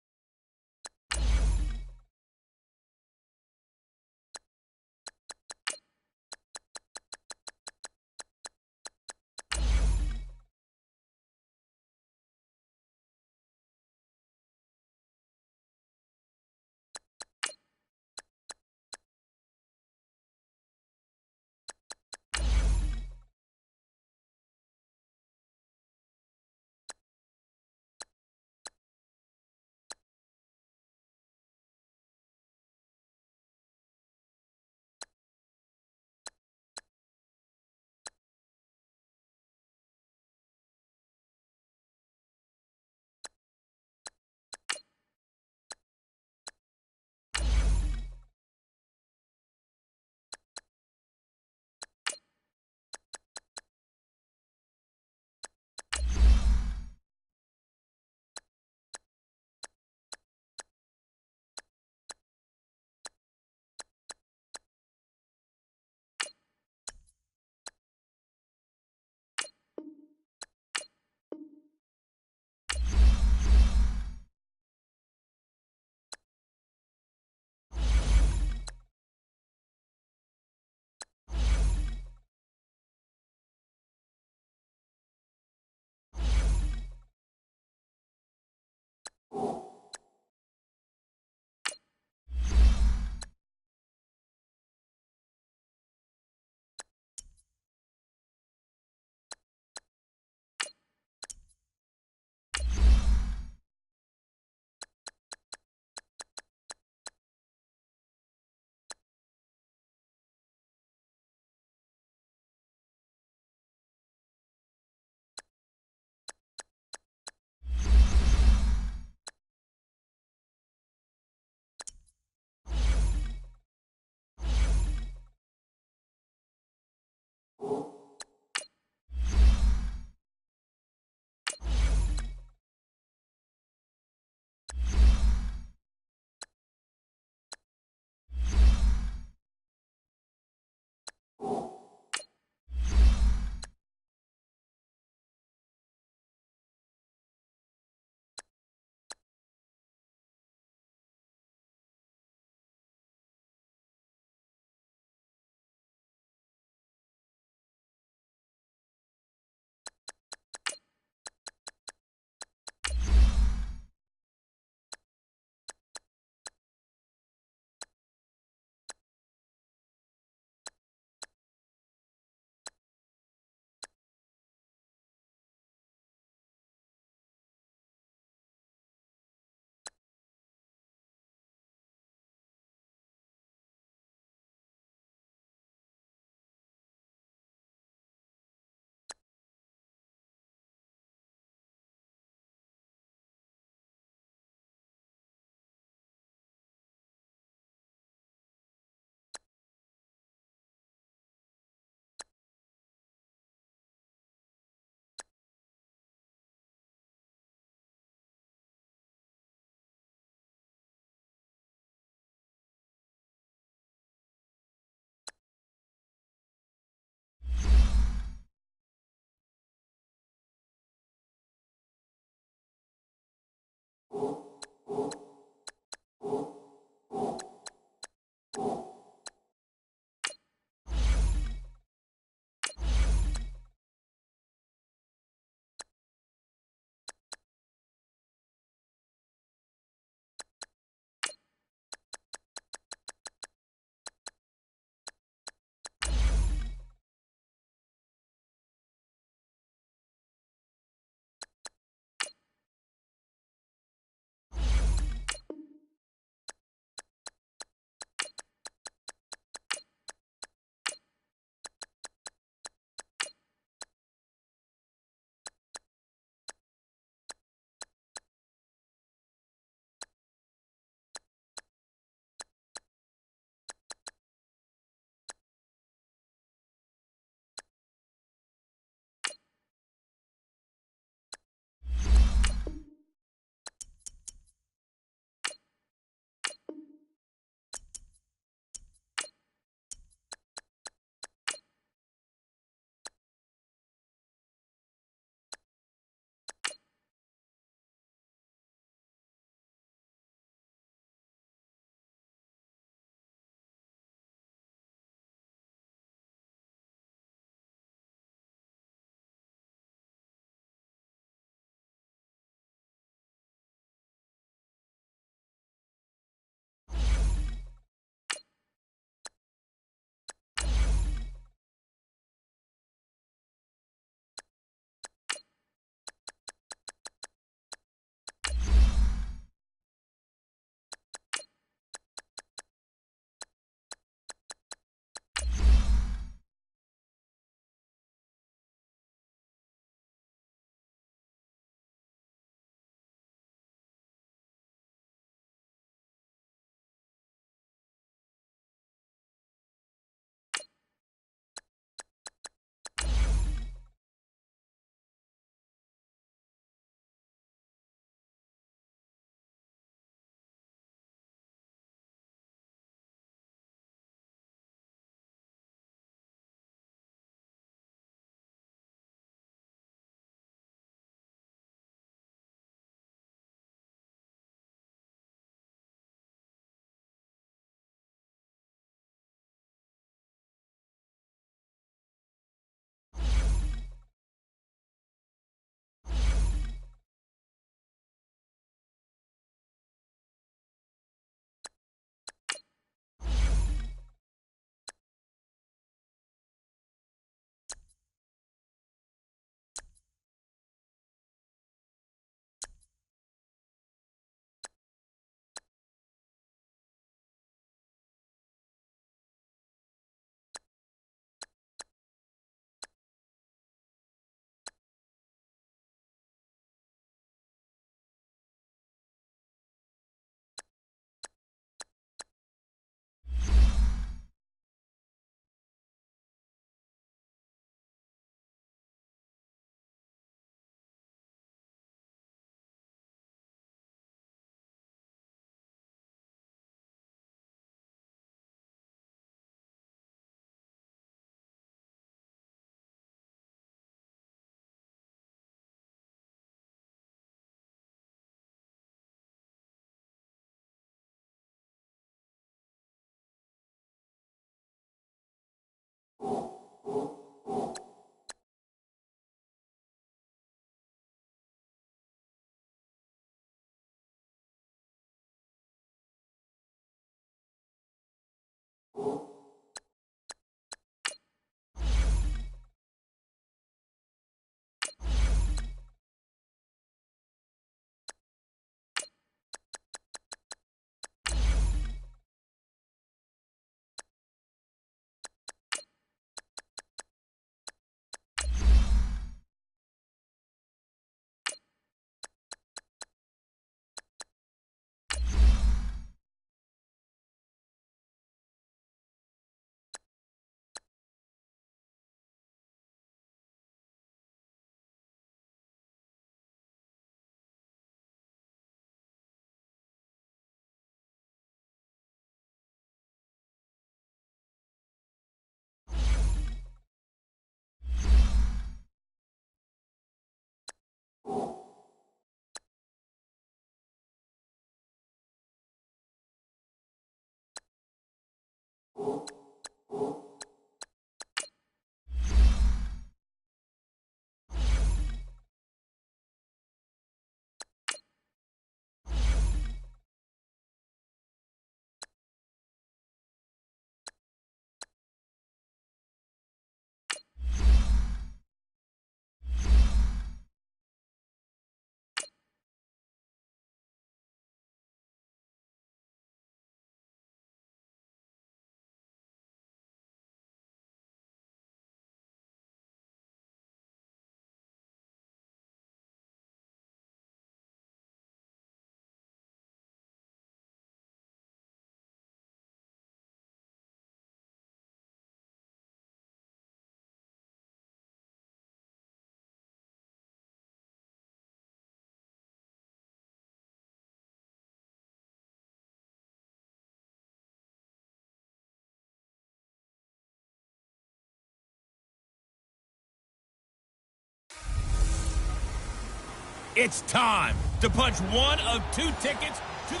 It's time to punch one of two tickets to the...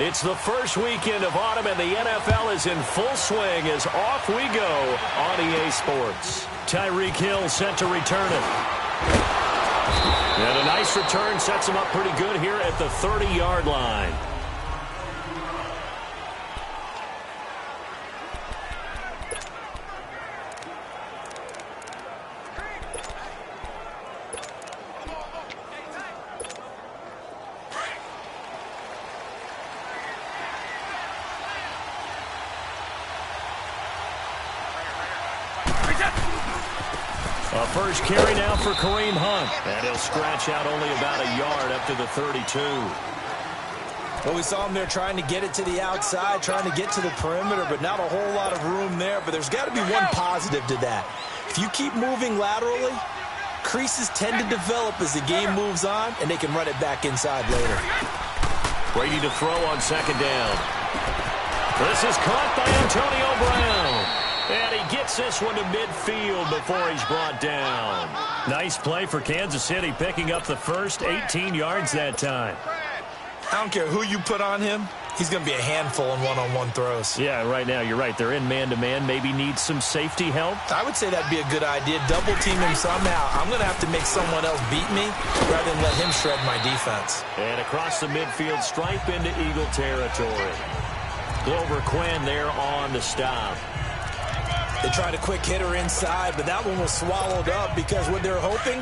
It's the first weekend of autumn, and the NFL is in full swing as off we go on EA Sports. Tyreek Hill set to return it. And a nice return sets him up pretty good here at the 30-yard line. A first carry now for Kareem Hunt. And he'll scratch out only about a yard up to the 32. Well, we saw him there trying to get it to the outside, trying to get to the perimeter, but not a whole lot of room there. But there's got to be one positive to that. If you keep moving laterally, creases tend to develop as the game moves on, and they can run it back inside later. Brady to throw on second down. This is caught by Antonio Brown. And he gets this one to midfield before he's brought down. Nice play for Kansas City, picking up the first 18 yards that time. I don't care who you put on him. He's going to be a handful in one-on-one throws. Yeah, right now, you're right. They're in man-to-man. Maybe need some safety help. I would say that'd be a good idea. Double team him somehow. I'm going to have to make someone else beat me rather than let him shred my defense. And across the midfield stripe into Eagle territory. Glover Quinn there on the stop. They tried a quick hitter inside, but that one was swallowed up because what they're hoping,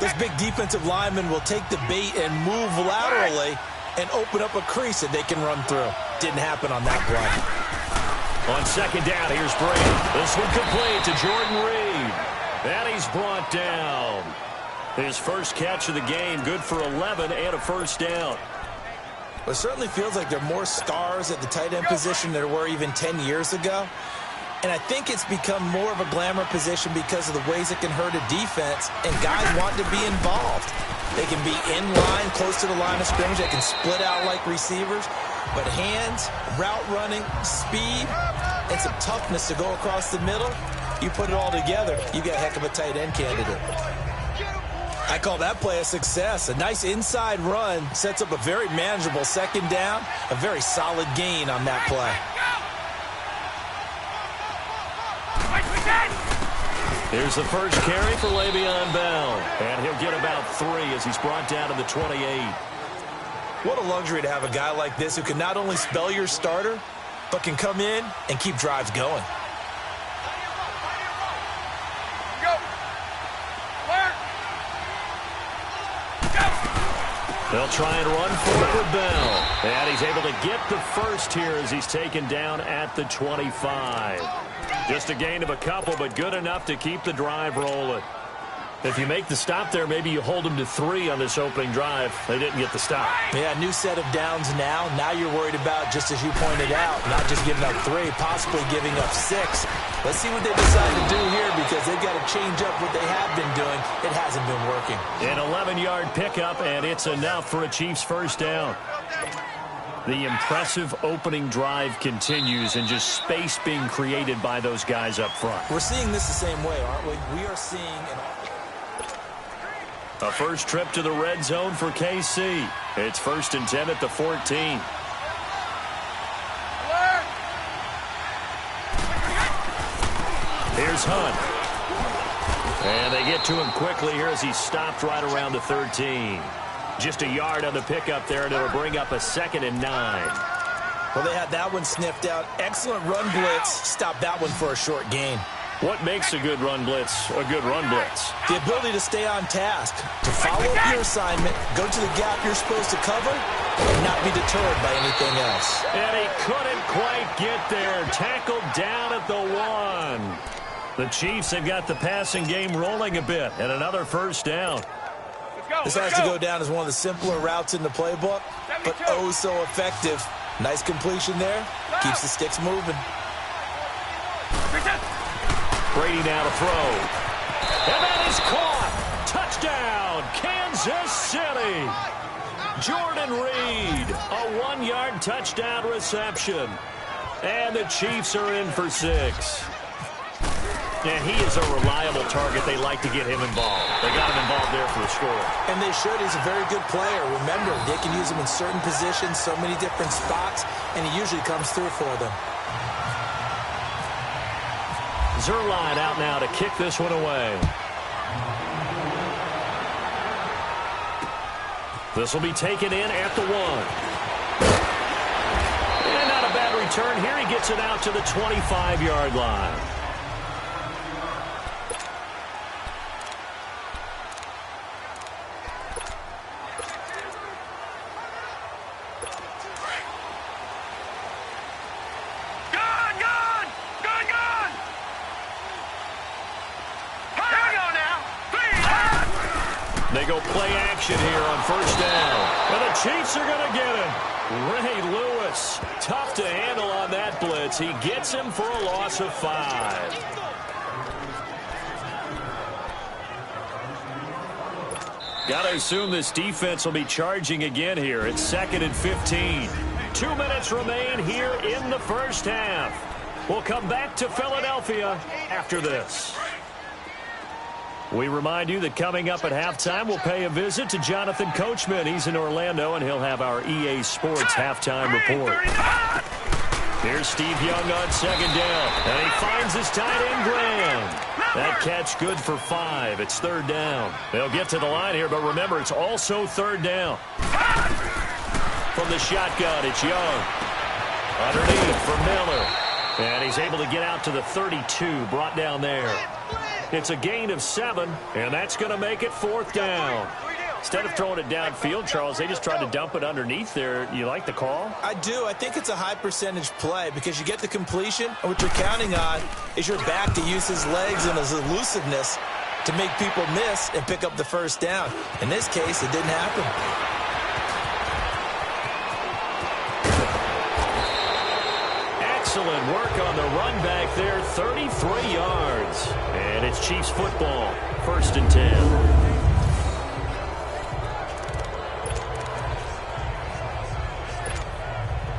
this big defensive lineman will take the bait and move laterally and open up a crease that they can run through. Didn't happen on that play. On second down, here's Brady. This one complete to Jordan Reed. And he's brought down. His first catch of the game, good for 11 and a first down. Well, it certainly feels like there are more stars at the tight end position than there were even 10 years ago. And I think it's become more of a glamour position because of the ways it can hurt a defense, and guys want to be involved. They can be in line, close to the line of scrimmage. They can split out like receivers. But hands, route running, speed, and some toughness to go across the middle, you put it all together, you got a heck of a tight end candidate. I call that play a success. A nice inside run sets up a very manageable second down, a very solid gain on that play. Here's the first carry for Le'Veon Bell. And he'll get about 3 as he's brought down to the 28. What a luxury to have a guy like this who can not only spell your starter, but can come in and keep drives going. They'll try and run for it with Bell. And he's able to get the first here as he's taken down at the 25. Just a gain of a couple, but good enough to keep the drive rolling. If you make the stop there, maybe you hold them to 3 on this opening drive. They didn't get the stop. Yeah, new set of downs now. Now you're worried about, just as you pointed out, not just giving up 3, possibly giving up 6. Let's see what they decide to do here because they've got to change up what they have been doing. It hasn't been working. An 11-yard pickup, and it's enough for a Chiefs first down. The impressive opening drive continues and just space being created by those guys up front. We're seeing this the same way, aren't we? We are seeing A first trip to the red zone for KC. It's 1st and 10 at the 14. Here's Hunt. And they get to him quickly here as he's stopped right around the 13. Just a yard on the pickup there, and it'll bring up a 2nd and 9. Well, they had that one sniffed out. Excellent run blitz. Stop that one for a short gain. What makes a good run blitz a good run blitz? The ability to stay on task, to follow up your assignment, go to the gap you're supposed to cover, and not be deterred by anything else. And he couldn't quite get there. Tackled down at the 1. The Chiefs have got the passing game rolling a bit, and another first down. This has to go down as one of the simpler routes in the playbook, but oh so effective. Nice completion there. Keeps the sticks moving. Brady now to throw. And that is caught. Touchdown, Kansas City. Jordan Reed, a 1-yard touchdown reception. And the Chiefs are in for 6. And he is a reliable target. They like to get him involved. They got him involved there for the score. And they should. He's a very good player. Remember, they can use him in certain positions, so many different spots, and he usually comes through for them. Zerline out now to kick this one away. This will be taken in at the 1. And not a bad return here. He gets it out to the 25-yard line. They go play action here on first down. And the Chiefs are going to get him. Ray Lewis, tough to handle on that blitz. He gets him for a loss of 5. Got to assume this defense will be charging again here. It's 2nd and 15. 2 minutes remain here in the first half. We'll come back to Philadelphia after this. We remind you that coming up at halftime, we'll pay a visit to Jonathan Coachman. He's in Orlando, and he'll have our EA Sports halftime report. Here's Steve Young on 2nd down, and he finds his tight end, Graham. That catch good for 5. It's 3rd down. They'll get to the line here, but remember, it's also 3rd down. From the shotgun, it's Young. Underneath for Miller. And he's able to get out to the 32, brought down there. It's a gain of 7, and that's going to make it 4th down. Instead of throwing it downfield, Charles, they just tried to dump it underneath there. You like the call? I do. I think it's a high percentage play because you get the completion, and what you're counting on is your back to use his legs and his elusiveness to make people miss and pick up the first down. In this case, it didn't happen. Excellent work on the run back there, 33 yards. And it's Chiefs football, 1st and 10.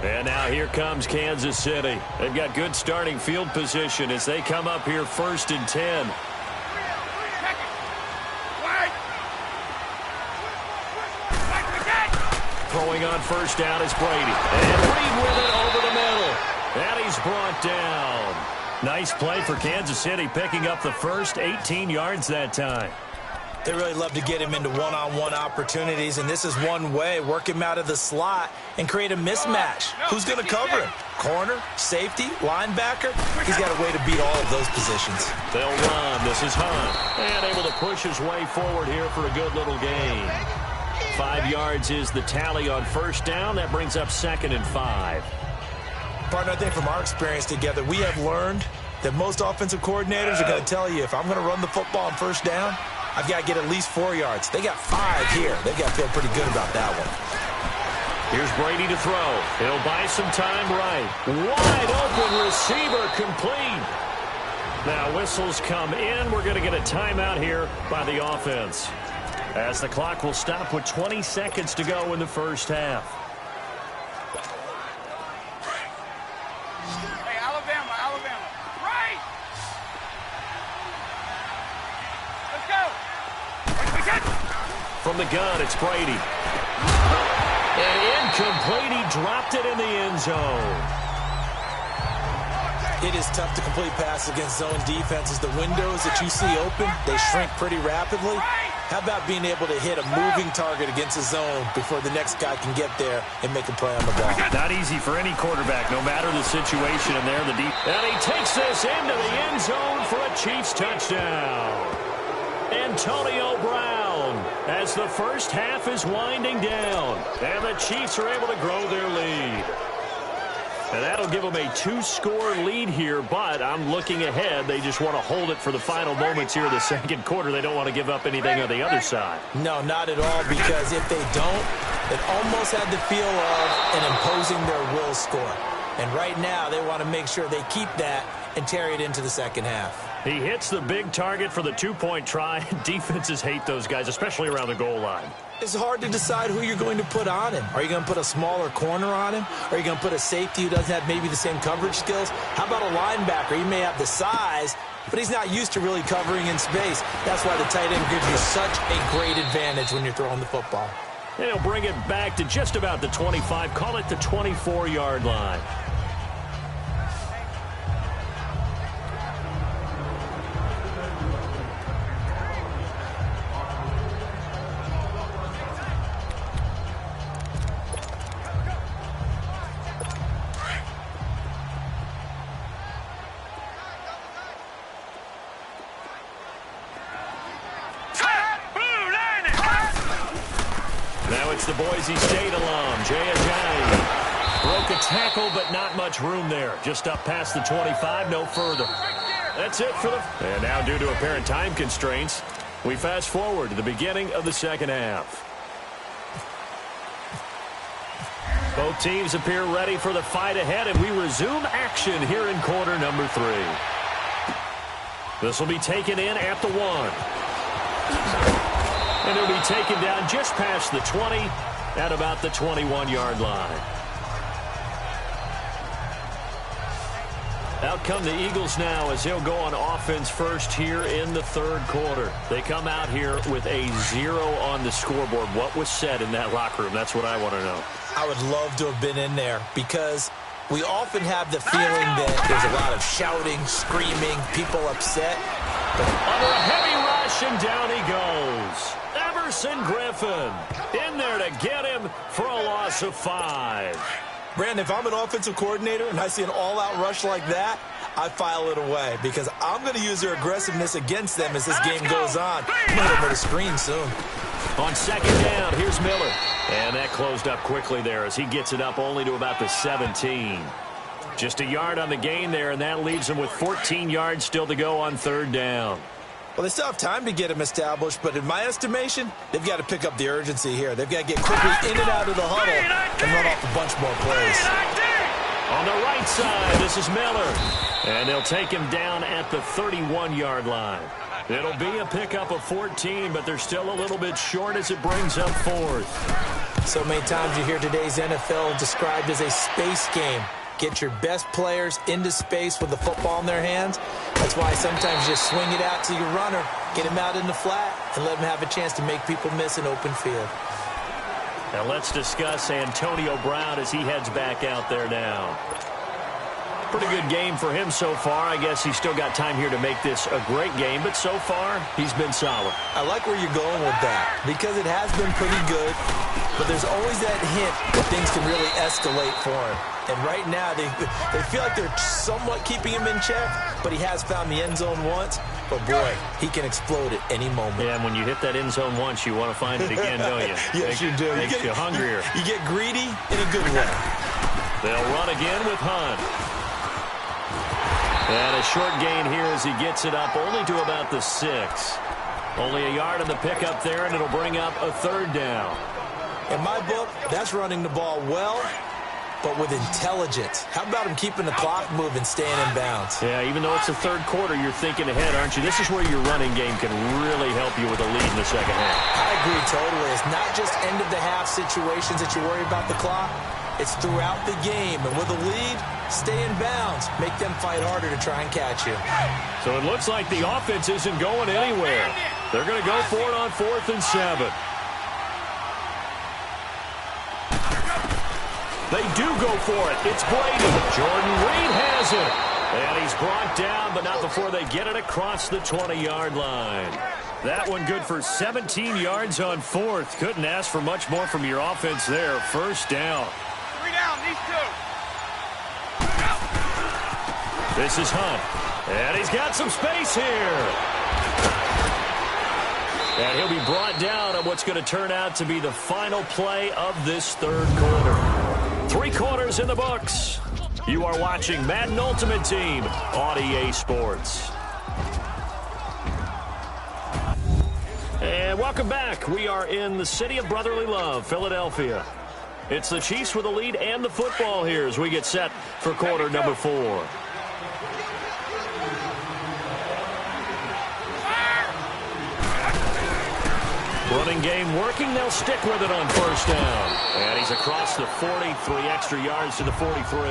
And now here comes Kansas City. They've got good starting field position as they come up here 1st and 10. Throwing on first down is Brady. And Reed with it over the middle. And he's brought down. Nice play for Kansas City, picking up the first 18 yards that time. They really love to get him into one-on-one opportunities, and this is one way. Work him out of the slot and create a mismatch. Who's going to cover him? Corner, safety, linebacker? He's got a way to beat all of those positions. They'll run. This is Hunt. And able to push his way forward here for a good little gain. 5 yards is the tally on first down. That brings up 2nd and 5. Partner, I think from our experience together, we have learned that most offensive coordinators are going to tell you, if I'm going to run the football on first down, I've got to get at least 4 yards. They got 5 here. They've got to feel pretty good about that one. Here's Brady to throw. He'll buy some time right. Wide open receiver complete. Now whistles come in. We're going to get a timeout here by the offense, as the clock will stop with 20 seconds to go in the first half. Hey, Alabama. Right! Let's go! From the gun, it's Brady. And incomplete. He dropped it in the end zone. It is tough to complete passes against zone defenses. The windows that you see open, they shrink pretty rapidly. How about being able to hit a moving target against a zone before the next guy can get there and make a play on the ball? Not easy for any quarterback, no matter the situation. And there, and he takes this into the end zone for a Chiefs touchdown. Antonio Brown, as the first half is winding down, and the Chiefs are able to grow their lead. And that'll give them a 2-score lead here, but I'm looking ahead. They just want to hold it for the final moments here of the second quarter. They don't want to give up anything on the other side. No, not at all, because if they don't, it almost had the feel of an imposing their will score. And right now, they want to make sure they keep that and carry it into the second half. He hits the big target for the 2-point try. Defenses hate those guys, especially around the goal line. It's hard to decide who you're going to put on him. Are you going to put a smaller corner on him? Are you going to put a safety who doesn't have maybe the same coverage skills? How about a linebacker? He may have the size, but he's not used to really covering in space. That's why the tight end gives you such a great advantage when you're throwing the football. And he'll bring it back to just about the 25. Call it the 24-yard line. It's the Boise State alum, Jay Ajayi. Broke a tackle, but not much room there. Just up past the 25, no further. That's it for the... And now, due to apparent time constraints, we fast forward to the beginning of the second half. Both teams appear ready for the fight ahead, and we resume action here in quarter number 3. This will be taken in at the 1. And it'll be taken down just past the 20 at about the 21-yard line. Out come the Eagles now as they'll go on offense first here in the third quarter. They come out here with a 0 on the scoreboard. What was said in that locker room? That's what I want to know. I would love to have been in there because we often have the feeling that there's a lot of shouting, screaming, people upset. But under a heavy rush, and down he goes. Everson Griffin in there to get him for a loss of 5. Brandon, if I'm an offensive coordinator and I see an all-out rush like that, I file it away because I'm going to use their aggressiveness against them as this game goes on. I'm going to go to the screen soon. On second down, here's Miller. And that closed up quickly there as he gets it up only to about the 17. Just a yard on the gain there, and that leaves him with 14 yards still to go on third down. Well, they still have time to get him established, but in my estimation, they've got to pick up the urgency here. They've got to get quickly in and out of the huddle and run off a bunch more plays. On the right side, this is Miller. And they'll take him down at the 31-yard line. It'll be a pickup of 14, but they're still a little bit short as it brings up fourth. So many times you hear today's NFL described as a space game. Get your best players into space with the football in their hands. That's why sometimes you just swing it out to your runner, get him out in the flat, and let him have a chance to make people miss an open field. Now let's discuss Antonio Brown as he heads back out there now. Pretty good game for him so far. I guess he's still got time here to make this a great game, but so far, he's been solid. I like where you're going with that because it has been pretty good, but there's always that hint that things can really escalate for him. And right now, they feel like they're somewhat keeping him in check, but he has found the end zone once. But, boy, he can explode at any moment. Yeah, and when you hit that end zone once, you want to find it again, don't you? Yes, you do. Makes you hungrier. You get greedy in a good way. They'll run again with Hunt. And a short gain here as he gets it up only to about the 6. Only a yard on the pickup there, and it'll bring up a third down. In my book, that's running the ball well, but with intelligence. How about him keeping the clock moving, staying in bounds? Yeah, even though it's the third quarter, you're thinking ahead, aren't you? This is where your running game can really help you with a lead in the second half. I agree totally. It's not just end-of-the-half situations that you worry about the clock. It's throughout the game. And with a lead, stay in bounds. Make them fight harder to try and catch you. So it looks like the offense isn't going anywhere. They're going to go for it on 4th and 7. They do go for it. It's Brady. Jordan Reed has it. And he's brought down, but not before they get it across the 20-yard line. That one good for 17 yards on fourth. Couldn't ask for much more from your offense there. First down. 3 down, these 2. This is Hunt. And he's got some space here. And he'll be brought down on what's going to turn out to be the final play of this third quarter. 3 quarters in the books. You are watching Madden Ultimate Team on EA Sports. And welcome back. We are in the city of brotherly love, Philadelphia. It's the Chiefs with the lead and the football here as we get set for quarter number 4. Running game working. They'll stick with it on first down. And he's across the 40, 3 extra yards to the 43.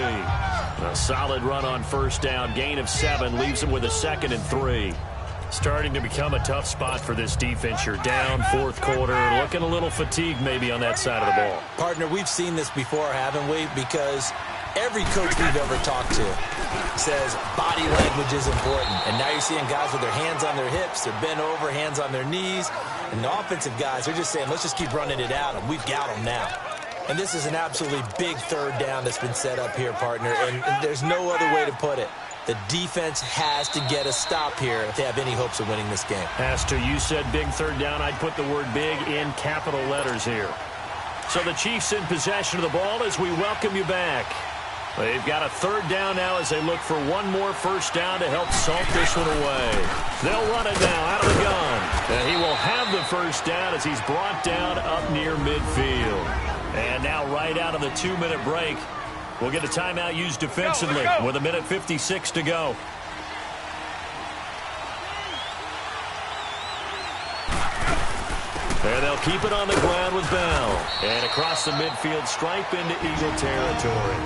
A solid run on first down. Gain of 7 leaves him with a 2nd and 3. Starting to become a tough spot for this defense. You're down fourth quarter. Looking a little fatigued maybe on that side of the ball. Partner, we've seen this before, haven't we? Because every coach we've ever talked to says body language is important. And now you're seeing guys with their hands on their hips. They're bent over, hands on their knees. And the offensive guys, they're just saying, let's just keep running it out, and we've got them now. And this is an absolutely big third down that's been set up here, partner, and there's no other way to put it. The defense has to get a stop here if they have any hopes of winning this game. Has to. You said big third down. I'd put the word big in capital letters here. So the Chiefs in possession of the ball as we welcome you back. They've got a third down now as they look for one more first down to help salt this one away. They'll run it now out of the gun. And he will have the first down as he's brought down up near midfield. And now right out of the 2-minute break, we'll get a timeout used defensively with 1:56 to go. And they'll keep it on the ground with Bell. And across the midfield stripe into Eagle territory.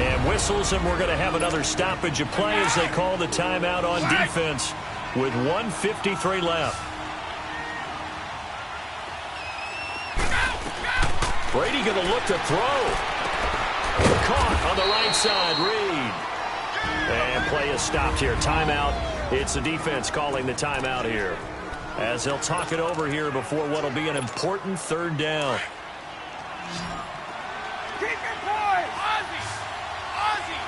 And whistles, and we're going to have another stoppage of play as they call the timeout on defense with 1:53 left. Brady going to look to throw. Caught on the right side, Reed. And play is stopped here. Timeout. It's the defense calling the timeout here, as they'll talk it over here before what will be an important third down. Keep it, boys! Ozzie! Ozzie!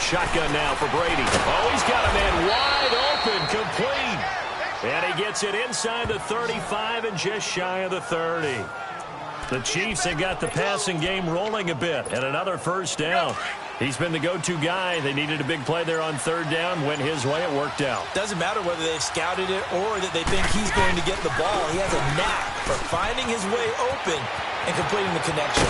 Shotgun now for Brady. Oh, he's got a man wide open, complete. And he gets it inside the 35 and just shy of the 30. The Chiefs have got the passing game rolling a bit, and another first down. He's been the go-to guy. They needed a big play there on third down. Went his way. It worked out. Doesn't matter whether they've scouted it or that they think he's going to get the ball. He has a knack for finding his way open and completing the connection.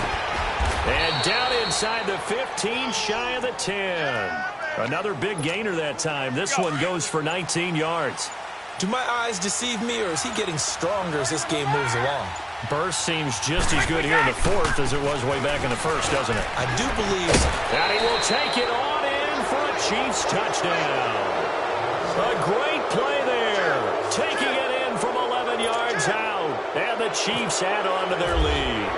And down inside the 15, shy of the 10. Another big gainer that time. This one goes for 19 yards. Do my eyes deceive me, or is he getting stronger as this game moves along? Burst seems just as good here in the fourth as it was way back in the first, doesn't it? I do believe so. And he will take it on in for a Chiefs touchdown. A great play there. Taking it in from 11 yards out. And the Chiefs add on to their lead.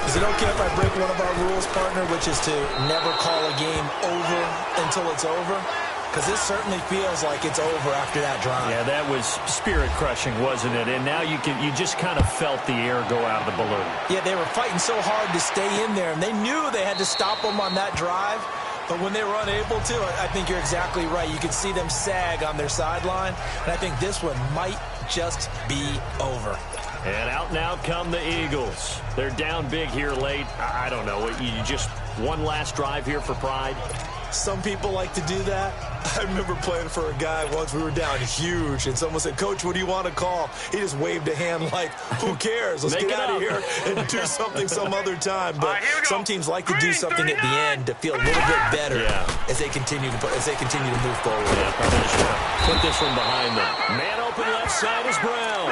Is it okay if I break one of our rules, partner, which is to never call a game over until it's over? Because this certainly feels like it's over after that drive. Yeah, that was spirit-crushing, wasn't it? And now you just kind of felt the air go out of the balloon. Yeah, they were fighting so hard to stay in there, and they knew they had to stop them on that drive. But when they were unable to, I think you're exactly right. You could see them sag on their sideline, and I think this one might just be over. And out and out come the Eagles. They're down big here late. I don't know. You just one last drive here for pride? Some people like to do that. I remember playing for a guy once. We were down huge, and someone said, "Coach, what do you want to call?" He just waved a hand like, who cares? Let's get out of here and do something some other time. But some teams like to do something at the end to feel a little bit better as they continue to move forward. Yeah, probably just want to put this one behind them. Man open left side is Brown.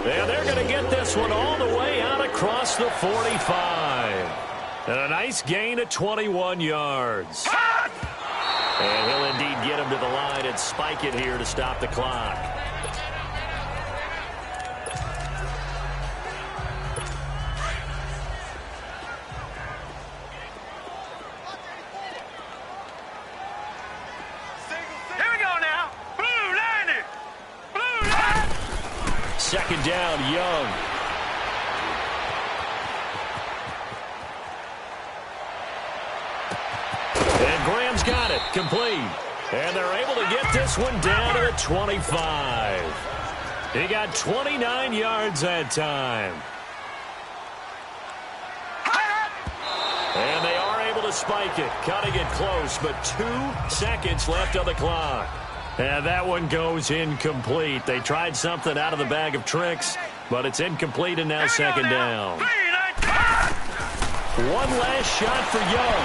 And they're going to get this one all the way out across the 45. And a nice gain of 21 yards. And he'll indeed get him to the line and spike it here to stop the clock. second down, Young. And Graham's got it, complete. And they're able to get this one down to the 25. He got 29 yards that time. And they are able to spike it, cutting it close, but 2 seconds left on the clock. And that one goes incomplete. They tried something out of the bag of tricks, but it's incomplete and now second down. One last shot for Young,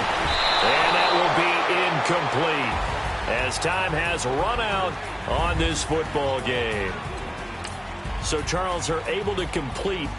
and that will be incomplete as time has run out on this football game. So Charles are able to complete